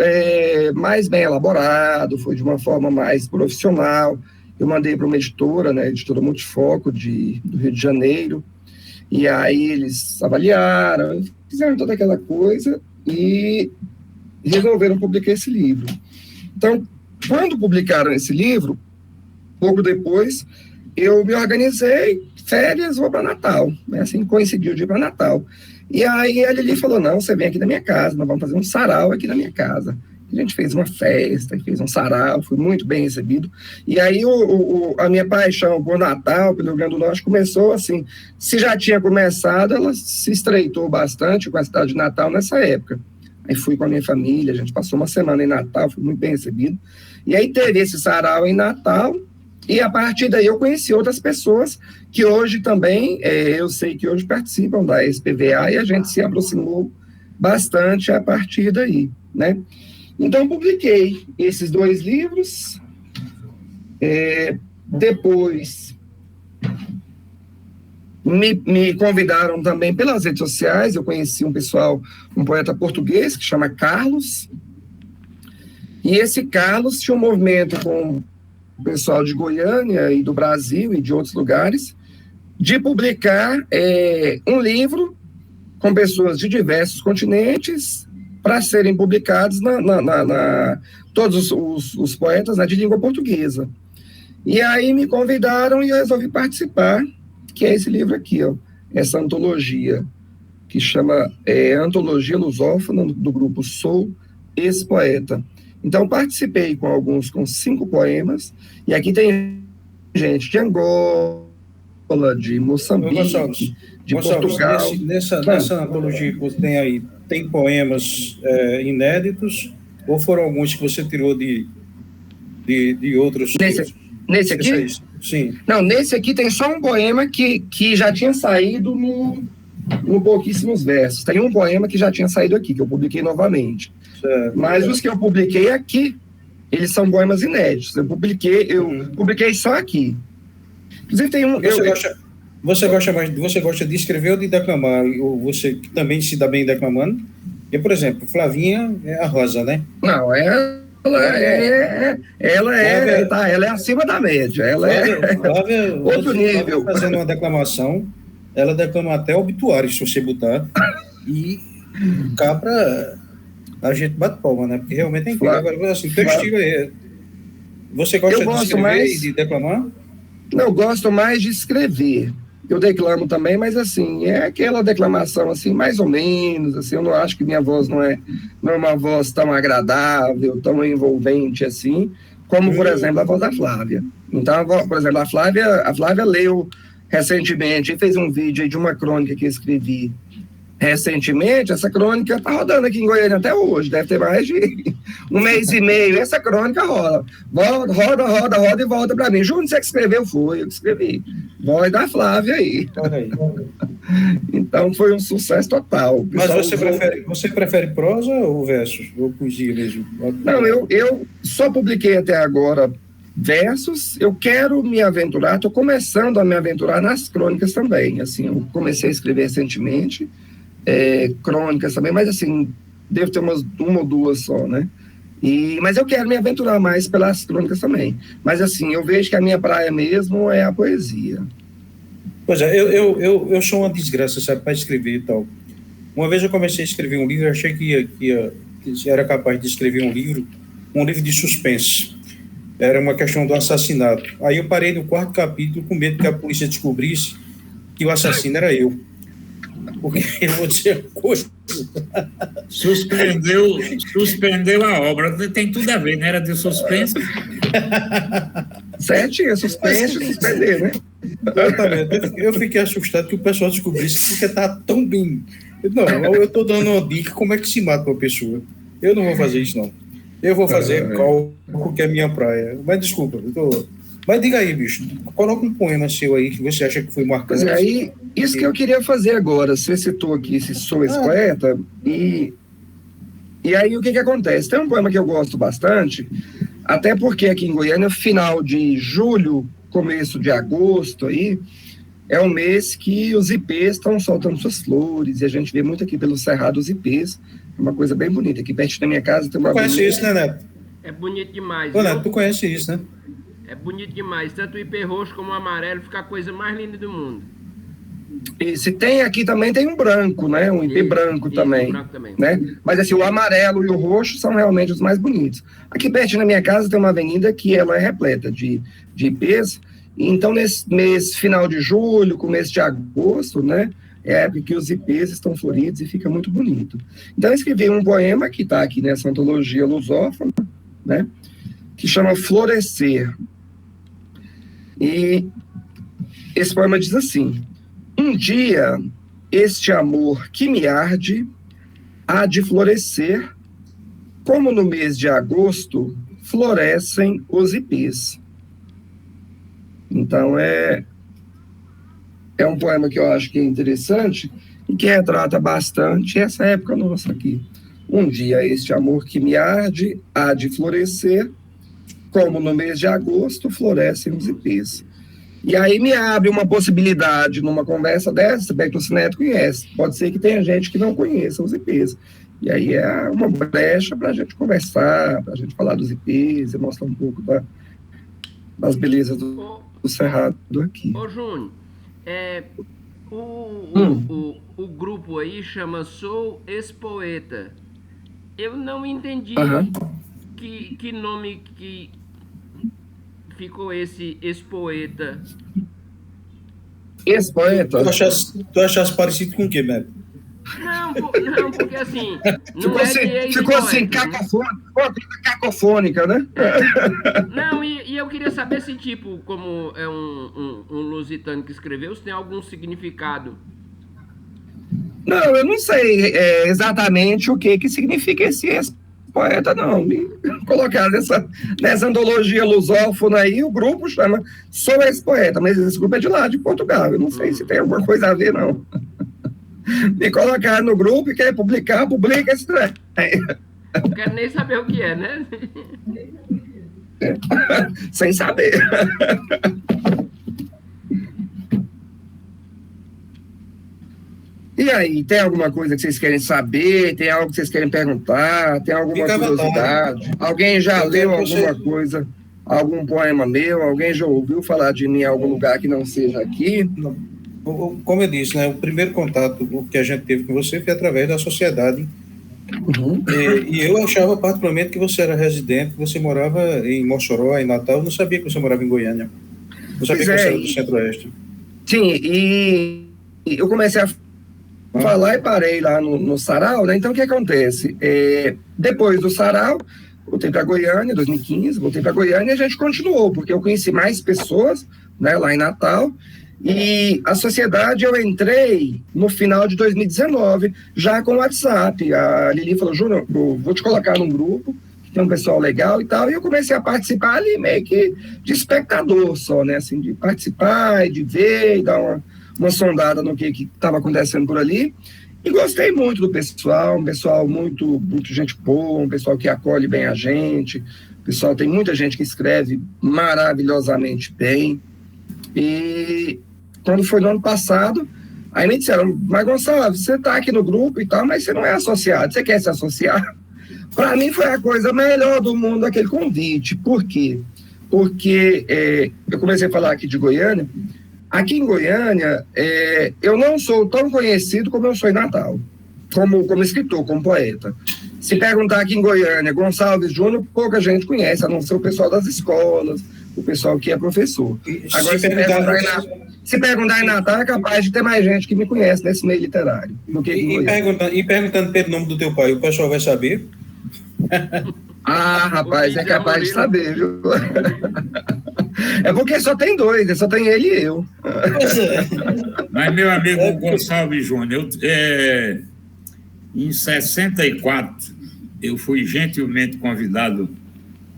mais bem elaborado, foi de uma forma mais profissional. Eu mandei para uma editora, né, editora Multifoco, do Rio de Janeiro, e aí eles avaliaram, fizeram toda aquela coisa e resolveram publicar esse livro. Então, quando publicaram esse livro, pouco depois, eu me organizei, férias, vou para Natal, né? Assim coincidiu de ir para Natal. E aí a Lili falou, não, você vem aqui na minha casa, nós vamos fazer um sarau aqui na minha casa. A gente fez uma festa, fez um sarau, foi muito bem recebido. E aí a minha paixão por Natal, pelo Rio Grande do Norte, começou assim, se já tinha começado, ela se estreitou bastante com a cidade de Natal nessa época. Aí fui com a minha família, a gente passou uma semana em Natal, foi muito bem recebido. E aí teve esse sarau em Natal, e a partir daí eu conheci outras pessoas que hoje também, eu sei que hoje participam da SPVA, e a gente se aproximou bastante a partir daí, né? Então, publiquei esses 2 livros. Depois, me convidaram também pelas redes sociais. Eu conheci um poeta português que chama Carlos. E esse Carlos tinha um movimento com o pessoal de Goiânia e do Brasil e de outros lugares, de publicar um livro com pessoas de diversos continentes para serem publicados todos os poetas, né, de língua portuguesa. E aí me convidaram e eu resolvi participar, que é esse livro aqui, ó, essa antologia, que chama Antologia Lusófona, do grupo Sou Esse Poeta. Então, participei com 5 poemas, e aqui tem gente de Angola, de Moçambique, de Portugal. Nessa antologia que você tem aí, tem poemas inéditos ou foram alguns que você tirou de outros livros? Nesse aqui? Sim. Não, nesse aqui tem só um poema que já tinha saído no Pouquíssimos Versos. Tem um poema que já tinha saído aqui, que eu publiquei novamente. Certo. Mas os que eu publiquei aqui, eles são poemas inéditos. Eu publiquei só aqui. Inclusive tem um... Você gosta de escrever ou de declamar? Ou você também se dá bem declamando? E, por exemplo, Flavinha é a Rosa, né? Não, ela é acima da média. Flávia, outro nível. Fazendo uma declamação, ela declama até obituário, se você botar. E cá pra... A gente bate palma, né? Porque realmente é incrível. Agora, assim, teu estilo é... Você gosta de escrever e de declamar? Não, eu gosto mais de escrever. Eu declamo também, mas assim, é aquela declamação assim, mais ou menos, assim, eu não acho que minha voz não é uma voz tão agradável, tão envolvente assim, como, por exemplo, a voz da Flávia. Então, por exemplo, a Flávia leu recentemente e fez um vídeo aí de uma crônica que eu escrevi recentemente. Essa crônica está rodando aqui em Goiânia até hoje, deve ter mais de 1 mês e meio. Essa crônica roda e volta para mim. Júnior, você que escreveu? Foi eu que escrevi. Voz da Flávia aí. Então foi um sucesso total. Mas você prefere prosa ou versos? Ou poesia mesmo? Não, eu só publiquei até agora versos. Eu quero me aventurar, estou começando a me aventurar nas crônicas também. Assim, eu comecei a escrever recentemente, crônicas também, mas assim, devo ter uma ou duas só, né? Mas eu quero me aventurar mais pelas crônicas também. Mas assim, eu vejo que a minha praia mesmo é a poesia. Pois é, eu sou uma desgraça, sabe, para escrever e tal. Uma vez eu comecei a escrever um livro, eu achei que era capaz de escrever um livro de suspense. Era uma questão do assassinato. Aí eu parei no 4º capítulo com medo que a polícia descobrisse que o assassino era eu. Porque eu vou dizer coisa. Suspendeu a obra. Tem tudo a ver, né? Era de suspense. Tinha suspense e suspender, né? Exatamente. Eu fiquei assustado que o pessoal descobrisse porque estava tão bem. Não, eu estou dando uma dica como é que se mata uma pessoa. Eu não vou fazer isso, não. Eu vou fazer cálculo, que é minha praia. Mas desculpa, Mas diga aí, bicho, coloca um poema seu aí que você acha que foi marcante. Mas aí, isso que eu queria fazer agora. Você citou aqui esse Sou esse poeta, e aí o que acontece? Tem um poema que eu gosto bastante, até porque aqui em Goiânia, final de julho, começo de agosto, aí, é um mês que os ipês estão soltando suas flores, e a gente vê muito aqui pelo Cerrado os ipês. É uma coisa bem bonita. Aqui perto da minha casa tem uma... Tu conhece isso, né, Neto? É bonito demais. Ô, Neto, tu conhece isso, né? É bonito demais. Tanto o ipê roxo como o amarelo fica a coisa mais linda do mundo. E se tem aqui também, tem um branco, né? Um ipê branco também. Né? Mas assim, o amarelo e o roxo são realmente os mais bonitos. Aqui perto da minha casa tem uma avenida que ela é repleta de ipês. Então, nesse mês final de julho, começo de agosto, né? É a época que os ipês estão floridos e fica muito bonito. Então, eu escrevi um poema que está aqui nessa antologia lusófona, né? Que chama Florescer. E esse poema diz assim: um dia, este amor que me arde há de florescer, como no mês de agosto florescem os ipês. Então, é um poema que eu acho que é interessante e que retrata bastante essa época nossa aqui. Um dia, este amor que me arde há de florescer, como no mês de agosto florescem os ipês. E aí me abre uma possibilidade numa conversa dessa, bem que o Neto conhece. Pode ser que tenha gente que não conheça os ipês. E aí é uma brecha para a gente conversar, para a gente falar dos ipês e mostrar um pouco das belezas do Cerrado aqui. Ô, Júnior, o grupo aí chama Sou esse Poeta. Eu não entendi que nome que ficou esse poeta. Esse poeta? Tu achasse parecido com o quê, Beto? Não, porque assim... Ficou assim, cacofônica, né? Não, e eu queria saber se, tipo, como é um lusitano que escreveu, se tem algum significado. Não, eu não sei exatamente o que significa esse poeta, não. Me colocaram nessa antologia lusófona aí, o grupo chama Sou Esse Poeta, mas esse grupo é de lá, de Portugal. Eu não sei se tem alguma coisa a ver, não. Me colocaram no grupo e quer publica esse trem. Não quero nem saber o que é, né? Sem saber. E aí, tem alguma coisa que vocês querem saber? Tem algo que vocês querem perguntar? Tem alguma curiosidade? Alguém já leu alguma coisa? Algum poema meu? Alguém já ouviu falar de mim em algum lugar que não seja aqui? Não. Como eu disse, né, o primeiro contato que a gente teve com você foi através da sociedade. Uhum. E eu achava particularmente que você era residente, que você morava em Mossoró, em Natal. Eu não sabia que você morava em Goiânia. Não sabia que você era do Centro-Oeste. Sim, e eu comecei a falar e parei lá no Sarau, né? Então, o que acontece? Depois do Sarau, voltei para Goiânia, em 2015, voltei para Goiânia e a gente continuou, porque eu conheci mais pessoas, né, lá em Natal. E a sociedade eu entrei no final de 2019, já com o WhatsApp. A Lili falou, Júnior, vou te colocar num grupo, que tem um pessoal legal e tal. E eu comecei a participar ali meio que de espectador só, né? Assim, de participar e de ver e dar uma sondada no que estava acontecendo por ali. E gostei muito do pessoal, um pessoal muito gente boa, um pessoal que acolhe bem a gente. Pessoal, tem muita gente que escreve maravilhosamente bem. E quando foi no ano passado, aí me disseram, mas Gonçalo, você está aqui no grupo e tal, mas você não é associado, você quer se associar? Para mim foi a coisa melhor do mundo aquele convite. Por quê? Porque eu comecei a falar aqui de Goiânia. Aqui em Goiânia, eu não sou tão conhecido como eu sou em Natal, como escritor, como poeta. Se perguntar aqui em Goiânia, Gonçalves Júnior, pouca gente conhece, a não ser o pessoal das escolas, o pessoal que é professor. Agora, se perguntar em Natal, é capaz de ter mais gente que me conhece nesse meio literário do que em Goiânia. E perguntando pelo nome do teu pai, o pessoal vai saber? Ah, rapaz, é capaz de saber, viu? É porque só tem dois, só tem ele e eu. Mas, meu amigo Gonçalves Júnior, em 64, eu fui gentilmente convidado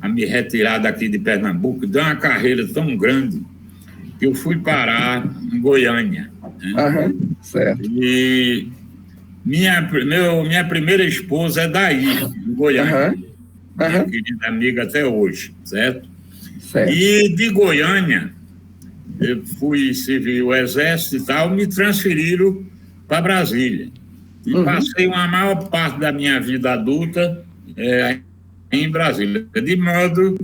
a me retirar daqui de Pernambuco. Deu uma carreira tão grande que eu fui parar em Goiânia. Né? Certo. E minha primeira esposa é daí, em Goiânia. Minha querida amiga até hoje, certo? E de Goiânia, eu fui servir o Exército e tal, me transferiram para Brasília. E passei uma maior parte da minha vida adulta em Brasília. De modo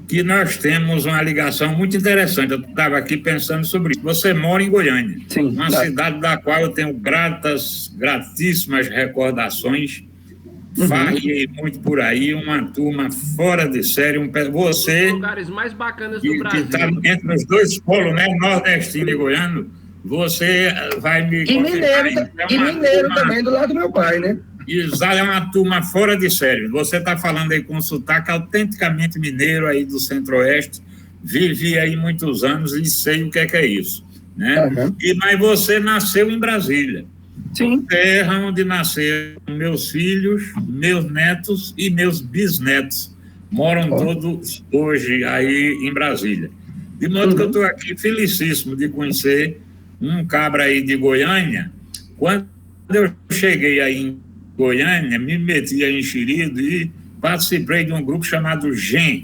que nós temos uma ligação muito interessante. Eu estava aqui pensando sobre isso. Você mora em Goiânia, uma cidade da qual eu tenho gratíssimas recordações. Farriei muito por aí, uma turma fora de série. Você, um dos lugares mais bacanas do Brasil. Que está entre os dois polos, né, nordestino e goiano, você vai me... E mineiro também, do lado do meu pai, né? Exato, é uma turma fora de série. Você está falando aí com um sotaque autenticamente mineiro aí do Centro-Oeste. Vivi aí muitos anos e sei o que é isso, né? Mas você nasceu em Brasília. Sim. Terra onde nasceram meus filhos, meus netos e meus bisnetos. Moram todos hoje aí em Brasília. De modo que eu estou aqui felicíssimo de conhecer um cabra aí de Goiânia. Quando eu cheguei aí em Goiânia, me meti em enxerido e participei de um grupo chamado GEM,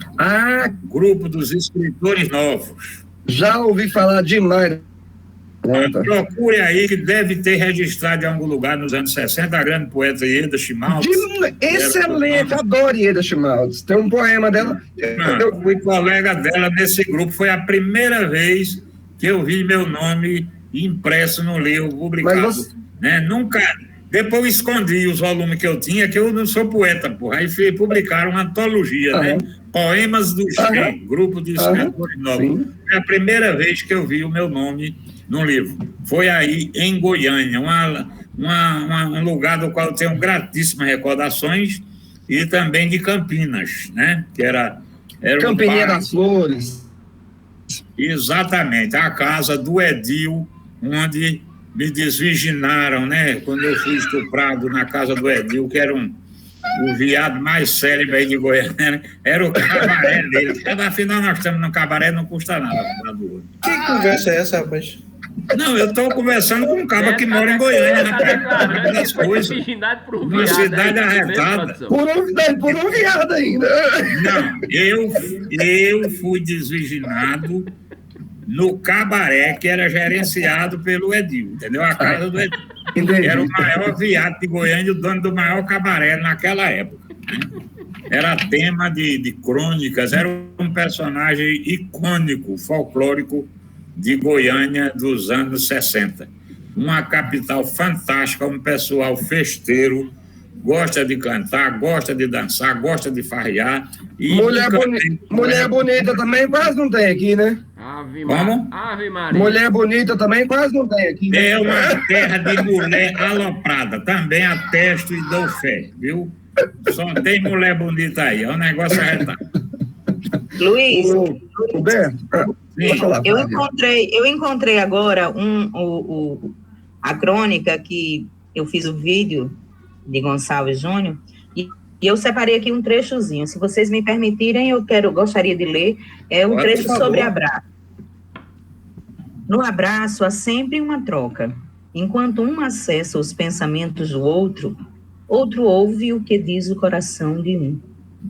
Grupo dos Escritores Novos. Já ouvi falar demais. Procure aí, que deve ter registrado em algum lugar nos anos 60, a grande poeta Ieda Chimaldes. Excelente, adoro Ieda Chimaldes. Tem um poema dela. Eu fui colega dela nesse grupo, foi a primeira vez que eu vi meu nome impresso no livro, publicado. Né? Nunca... Depois eu escondi os volumes que eu tinha, que eu não sou poeta, porra. Aí publicaram uma antologia, né? Poemas do GEM, Grupo de Escritores Novos. Foi a primeira vez que eu vi o meu nome num livro. Foi aí em Goiânia, um lugar do qual eu tenho gratíssimas recordações, e também de Campinas, né? Que era Campininha das Flores. Exatamente, a casa do Edil, onde me desvirginaram, né? Quando eu fui estuprado na casa do Edil, que era o viado mais célebre aí de Goiânia, era o cabaré dele. Afinal, nós estamos no cabaré, não custa nada comprar do outro. Que conversa é essa, rapaz? Não, eu estou conversando com um cara que mora em Goiânia, né? Das coisas. Uma cidade arretada. Por um viado ainda. Não, eu fui desvirginado no cabaré que era gerenciado pelo Edil, entendeu? A casa do Edil. Era o maior viado de Goiânia, o dono do maior cabaré naquela época. Era tema de crônicas, era um personagem icônico, folclórico de Goiânia dos anos 60. Uma capital fantástica, um pessoal festeiro, gosta de cantar, gosta de dançar, gosta de farrear. E mulher bonita também quase não tem aqui, né? Como? Ave Maria. Mulher bonita também quase não tem aqui. Né? É uma terra de mulher aloprada, também atesto e dou fé, viu? Só tem mulher bonita aí, é um negócio arretado. Luiz, Roberto, eu encontrei agora a crônica que eu fiz o vídeo de Gonçalves Júnior, e eu separei aqui um trechozinho. Se vocês me permitirem, gostaria de ler. É um trecho sobre abraço. No abraço há sempre uma troca. Enquanto um acessa os pensamentos do outro, outro ouve o que diz o coração de um.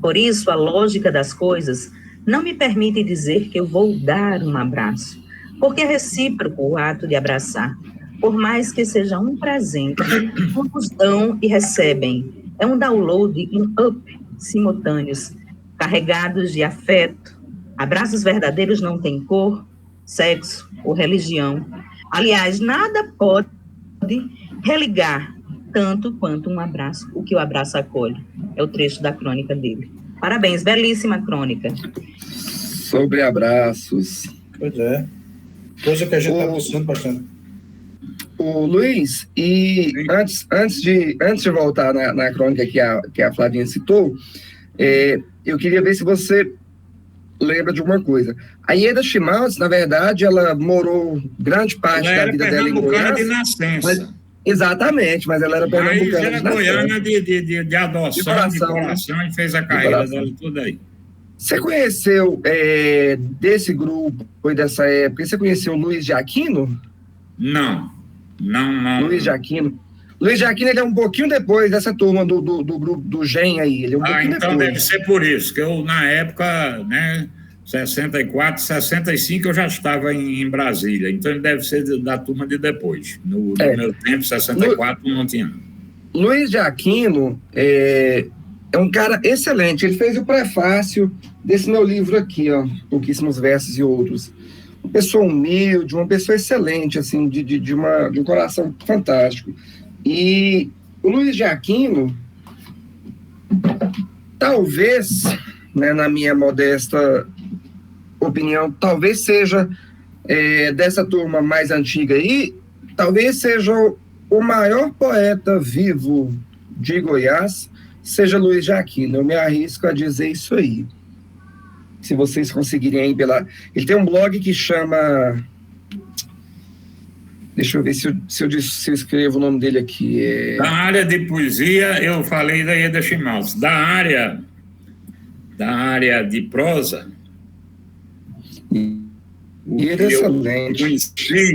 Por isso, a lógica das coisas não me permite dizer que eu vou dar um abraço, porque é recíproco o ato de abraçar. Por mais que seja um presente, ambos dão e recebem. É um download e um up simultâneos, carregados de afeto. Abraços verdadeiros não têm cor, sexo ou religião. Aliás, nada pode religar tanto quanto um abraço, o que o abraço acolhe. É o trecho da crônica dele. Parabéns, belíssima crônica. Sobre abraços. Pois é. Coisa que a gente está buscando bastante. O Luiz, e antes de voltar na crônica que a Flavinha citou, eu queria ver se você lembra de uma coisa. A Ieda Schmaltz, na verdade, ela morou grande parte da vida dela em Goiânia. De nascença. Exatamente, mas ela era pernambucana. Mas era goiana de adoção, de coração, e fez a carreira dela toda aí. Você conheceu desse grupo, foi dessa época, você conheceu o Luiz de Aquino? Não. Luiz de Aquino. Luiz de Aquino, ele é um pouquinho depois dessa turma do grupo do GEM aí. Ele é um pouquinho então depois. Deve ser por isso, que eu, na época, né, 64, 65, eu já estava em Brasília. Então ele deve ser da turma de depois. No meu tempo, 64, não tinha. Luiz de Aquino é um cara excelente. Ele fez o prefácio desse meu livro aqui, ó, Pouquíssimos Versos e Outros. Uma pessoa humilde, uma pessoa excelente, assim, de um coração fantástico. E o Luiz de Aquino, talvez, né, na minha modesta opinião, talvez seja dessa turma mais antiga aí, talvez seja o maior poeta vivo de Goiás, seja Luiz de Aquino. Eu me arrisco a dizer isso aí. Se vocês conseguirem ir pela... Ele tem um blog que chama... Deixa eu ver se eu escrevo o nome dele aqui. Da área de poesia, eu falei da Ieda Schmaltz. Da área de prosa... E ele é excelente.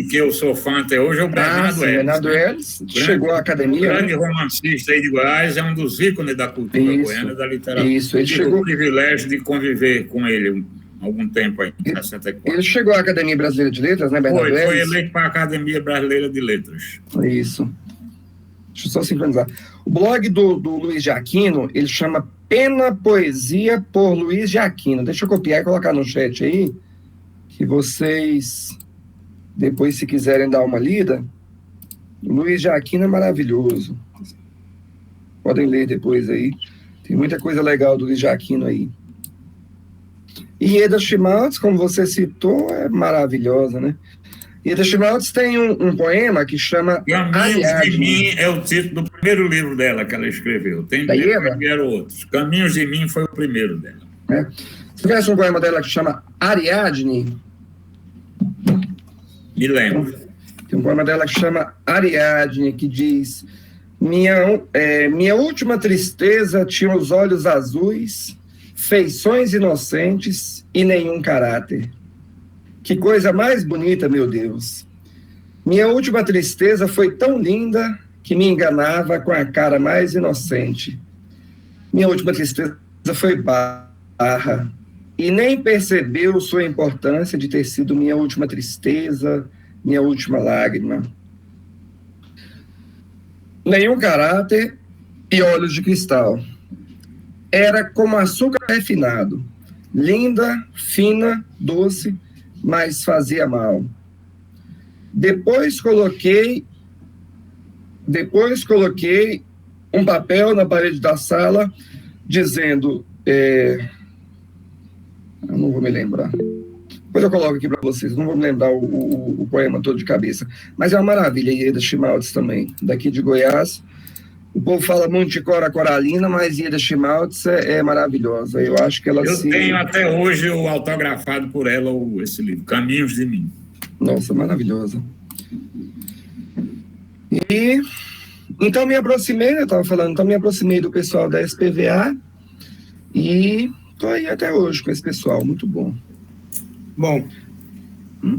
Que eu sou fã até hoje é o Bernardo Ellis. Bernardo Ellis chegou à academia. O grande romancista aí de Goiás, é um dos ícones da cultura goiana e da literatura. Isso, ele tive o privilégio de conviver com ele algum tempo aí, em 64. Ele chegou à Academia Brasileira de Letras, né, Bernardo Ellis? Foi eleito para a Academia Brasileira de Letras. Isso. Deixa eu só sincronizar. O blog do Luiz de Aquino, ele chama Pena Poesia por Luiz de Aquino. Deixa eu copiar e colocar no chat aí, que vocês, depois, se quiserem dar uma lida. O Luiz de Aquino é maravilhoso. Podem ler depois aí. Tem muita coisa legal do Luiz de Aquino aí. E Ieda Schmaltz, como você citou, é maravilhosa, né? Ida Schmaltz tem um poema que chama Caminhos de Mim é o título do primeiro livro dela que ela escreveu. Tem vieram outros. Caminhos de Mim foi o primeiro dela. Você conhece um poema dela que chama Ariadne? Me lembro. Tem um poema dela que chama Ariadne, que diz: minha última tristeza tinha os olhos azuis, feições inocentes e nenhum caráter. Que coisa mais bonita, meu Deus. Minha última tristeza foi tão linda que me enganava com a cara mais inocente. Minha última tristeza foi barra e nem percebeu sua importância de ter sido minha última tristeza, minha última lágrima. Nenhum caráter e olhos de cristal. Era como açúcar refinado, linda, fina, doce, mas fazia mal. Depois coloquei um papel na parede da sala dizendo, eu não vou me lembrar. Depois eu coloco aqui para vocês, não vou me lembrar o poema todo de cabeça. Mas é uma maravilha, Ieda Schmaltz também, daqui de Goiás. O povo fala muito de Cora Coralina, mas Ieda Schmaltz é maravilhosa. Eu acho que ela tenho até hoje o autografado por ela, esse livro, Caminhos de Mim. Nossa, maravilhosa. E então me aproximei, eu estava falando, então me aproximei do pessoal da SPVA e estou aí até hoje com esse pessoal, muito bom. Bom,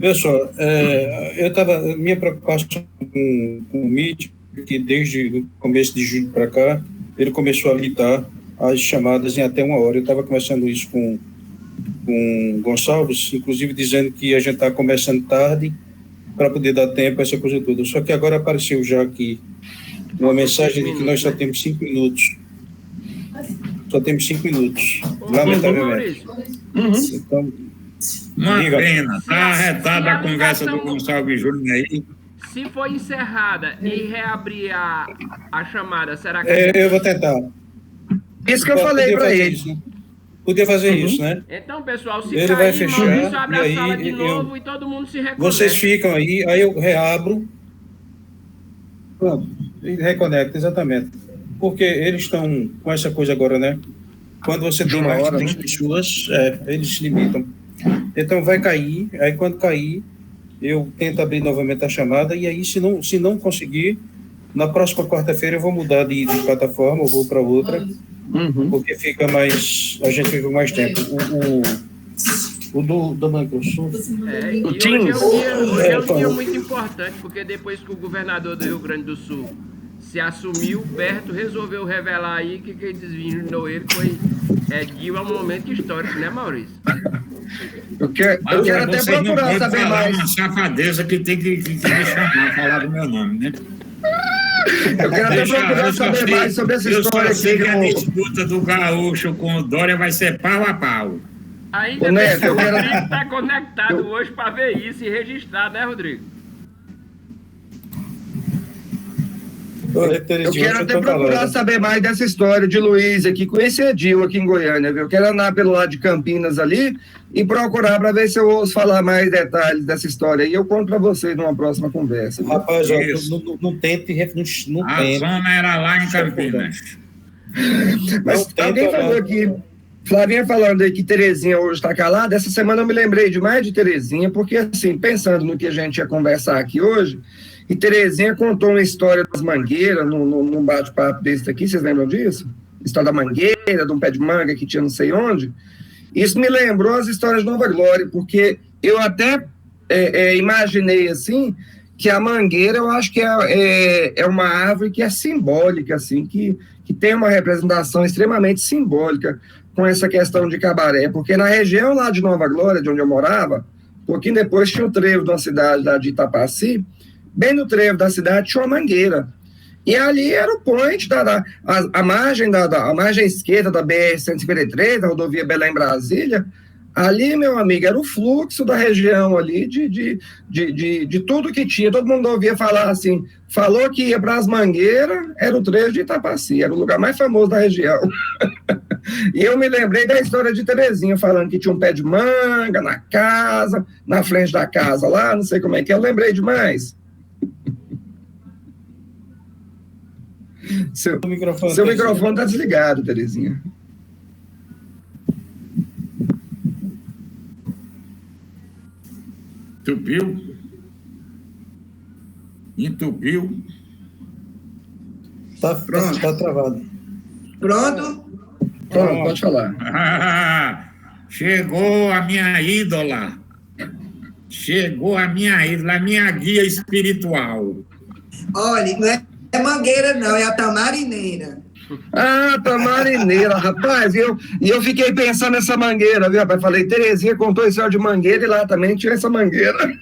pessoal, minha preocupação com o MIT, que desde o começo de julho para cá, ele começou a limitar as chamadas em até 1 hora. Eu estava conversando isso com Gonçalves, inclusive dizendo que a gente está começando tarde para poder dar tempo a essa coisa toda. Só que agora apareceu já aqui uma mensagem de que nós só temos 5 minutos. Só temos 5 minutos, lamentavelmente. Então, uma pena, está arretada a conversa do Gonçalves Júnior aí. Se for encerrada e reabrir a chamada, será que... eu vou tentar. Isso que eu falei para ele. Isso, né? Podia fazer isso, né? Então, pessoal, se ele cair, vai fechar, Maurício abre a sala de novo e todo mundo se reconecta. Vocês ficam aí eu reabro. Pronto, e reconecta, exatamente. Porque eles estão com essa coisa agora, né? Quando você tem mais de 3 pessoas, eles limitam. Então vai cair, aí quando cair, eu tento abrir novamente a chamada, e aí se não conseguir, na próxima quarta-feira eu vou mudar de plataforma, eu vou para outra, porque fica mais, a gente fica com mais tempo. O do Microsoft. Hoje é um dia muito importante, porque depois que o governador do Rio Grande do Sul se assumiu, Berto resolveu revelar aí que quem desvinhou ele foi Edil, é um momento histórico, né, Maurício? Eu quero até procurar saber mais. Uma safadeza que tem que me chamar, falar do meu nome, né? Eu quero até procurar saber mais sobre essa história. Eu sei que a disputa do Gaúcho com o Dória vai ser pau a pau. Ainda o Rodrigo está conectado hoje para ver isso e registrar, né, Rodrigo? Eu quero até procurar saber mais dessa história de Luiz aqui, com esse Edil aqui em Goiânia, viu? Eu quero andar pelo lado de Campinas ali e procurar para ver se eu ouço falar mais detalhes dessa história. E eu conto para vocês numa próxima conversa. Rapaz, não tente... A zona era lá em Campinas. Mas alguém falou aqui... Flavinha falando aí que Terezinha hoje está calada, essa semana eu me lembrei demais de Terezinha, porque assim, pensando no que a gente ia conversar aqui hoje, e Terezinha contou uma história das mangueiras, num bate-papo desse aqui, vocês lembram disso? História da mangueira, de um pé de manga que tinha não sei onde. Isso me lembrou as histórias de Nova Glória, porque eu até imaginei assim, que a mangueira eu acho que é uma árvore que é simbólica, assim, que tem uma representação extremamente simbólica com essa questão de cabaré, porque na região lá de Nova Glória, de onde eu morava, um pouquinho depois tinha o trevo de uma cidade lá de Itapaci, bem no trevo da cidade tinha uma mangueira, e ali era o point, a margem esquerda da BR-153, da rodovia Belém-Brasília, ali, meu amigo, era o fluxo da região ali, de tudo que tinha, todo mundo ouvia falar assim, falou que ia para as mangueiras, era o trevo de Itapaci, era o lugar mais famoso da região. E eu me lembrei da história de Terezinha, falando que tinha um pé de manga na casa, na frente da casa lá, não sei como é que é, eu lembrei demais. Seu microfone tá desligado, Terezinha. Entupiu. Tá travado. Pronto? Pronto, pode falar. Chegou a minha ídola. Chegou a minha ídola, a minha guia espiritual. Olha, não é mangueira, não, é a tamarineira. Ah, tamarineira, rapaz. E eu fiquei pensando nessa mangueira, viu, rapaz? Falei, Terezinha contou isso de mangueira e lá também tinha essa mangueira.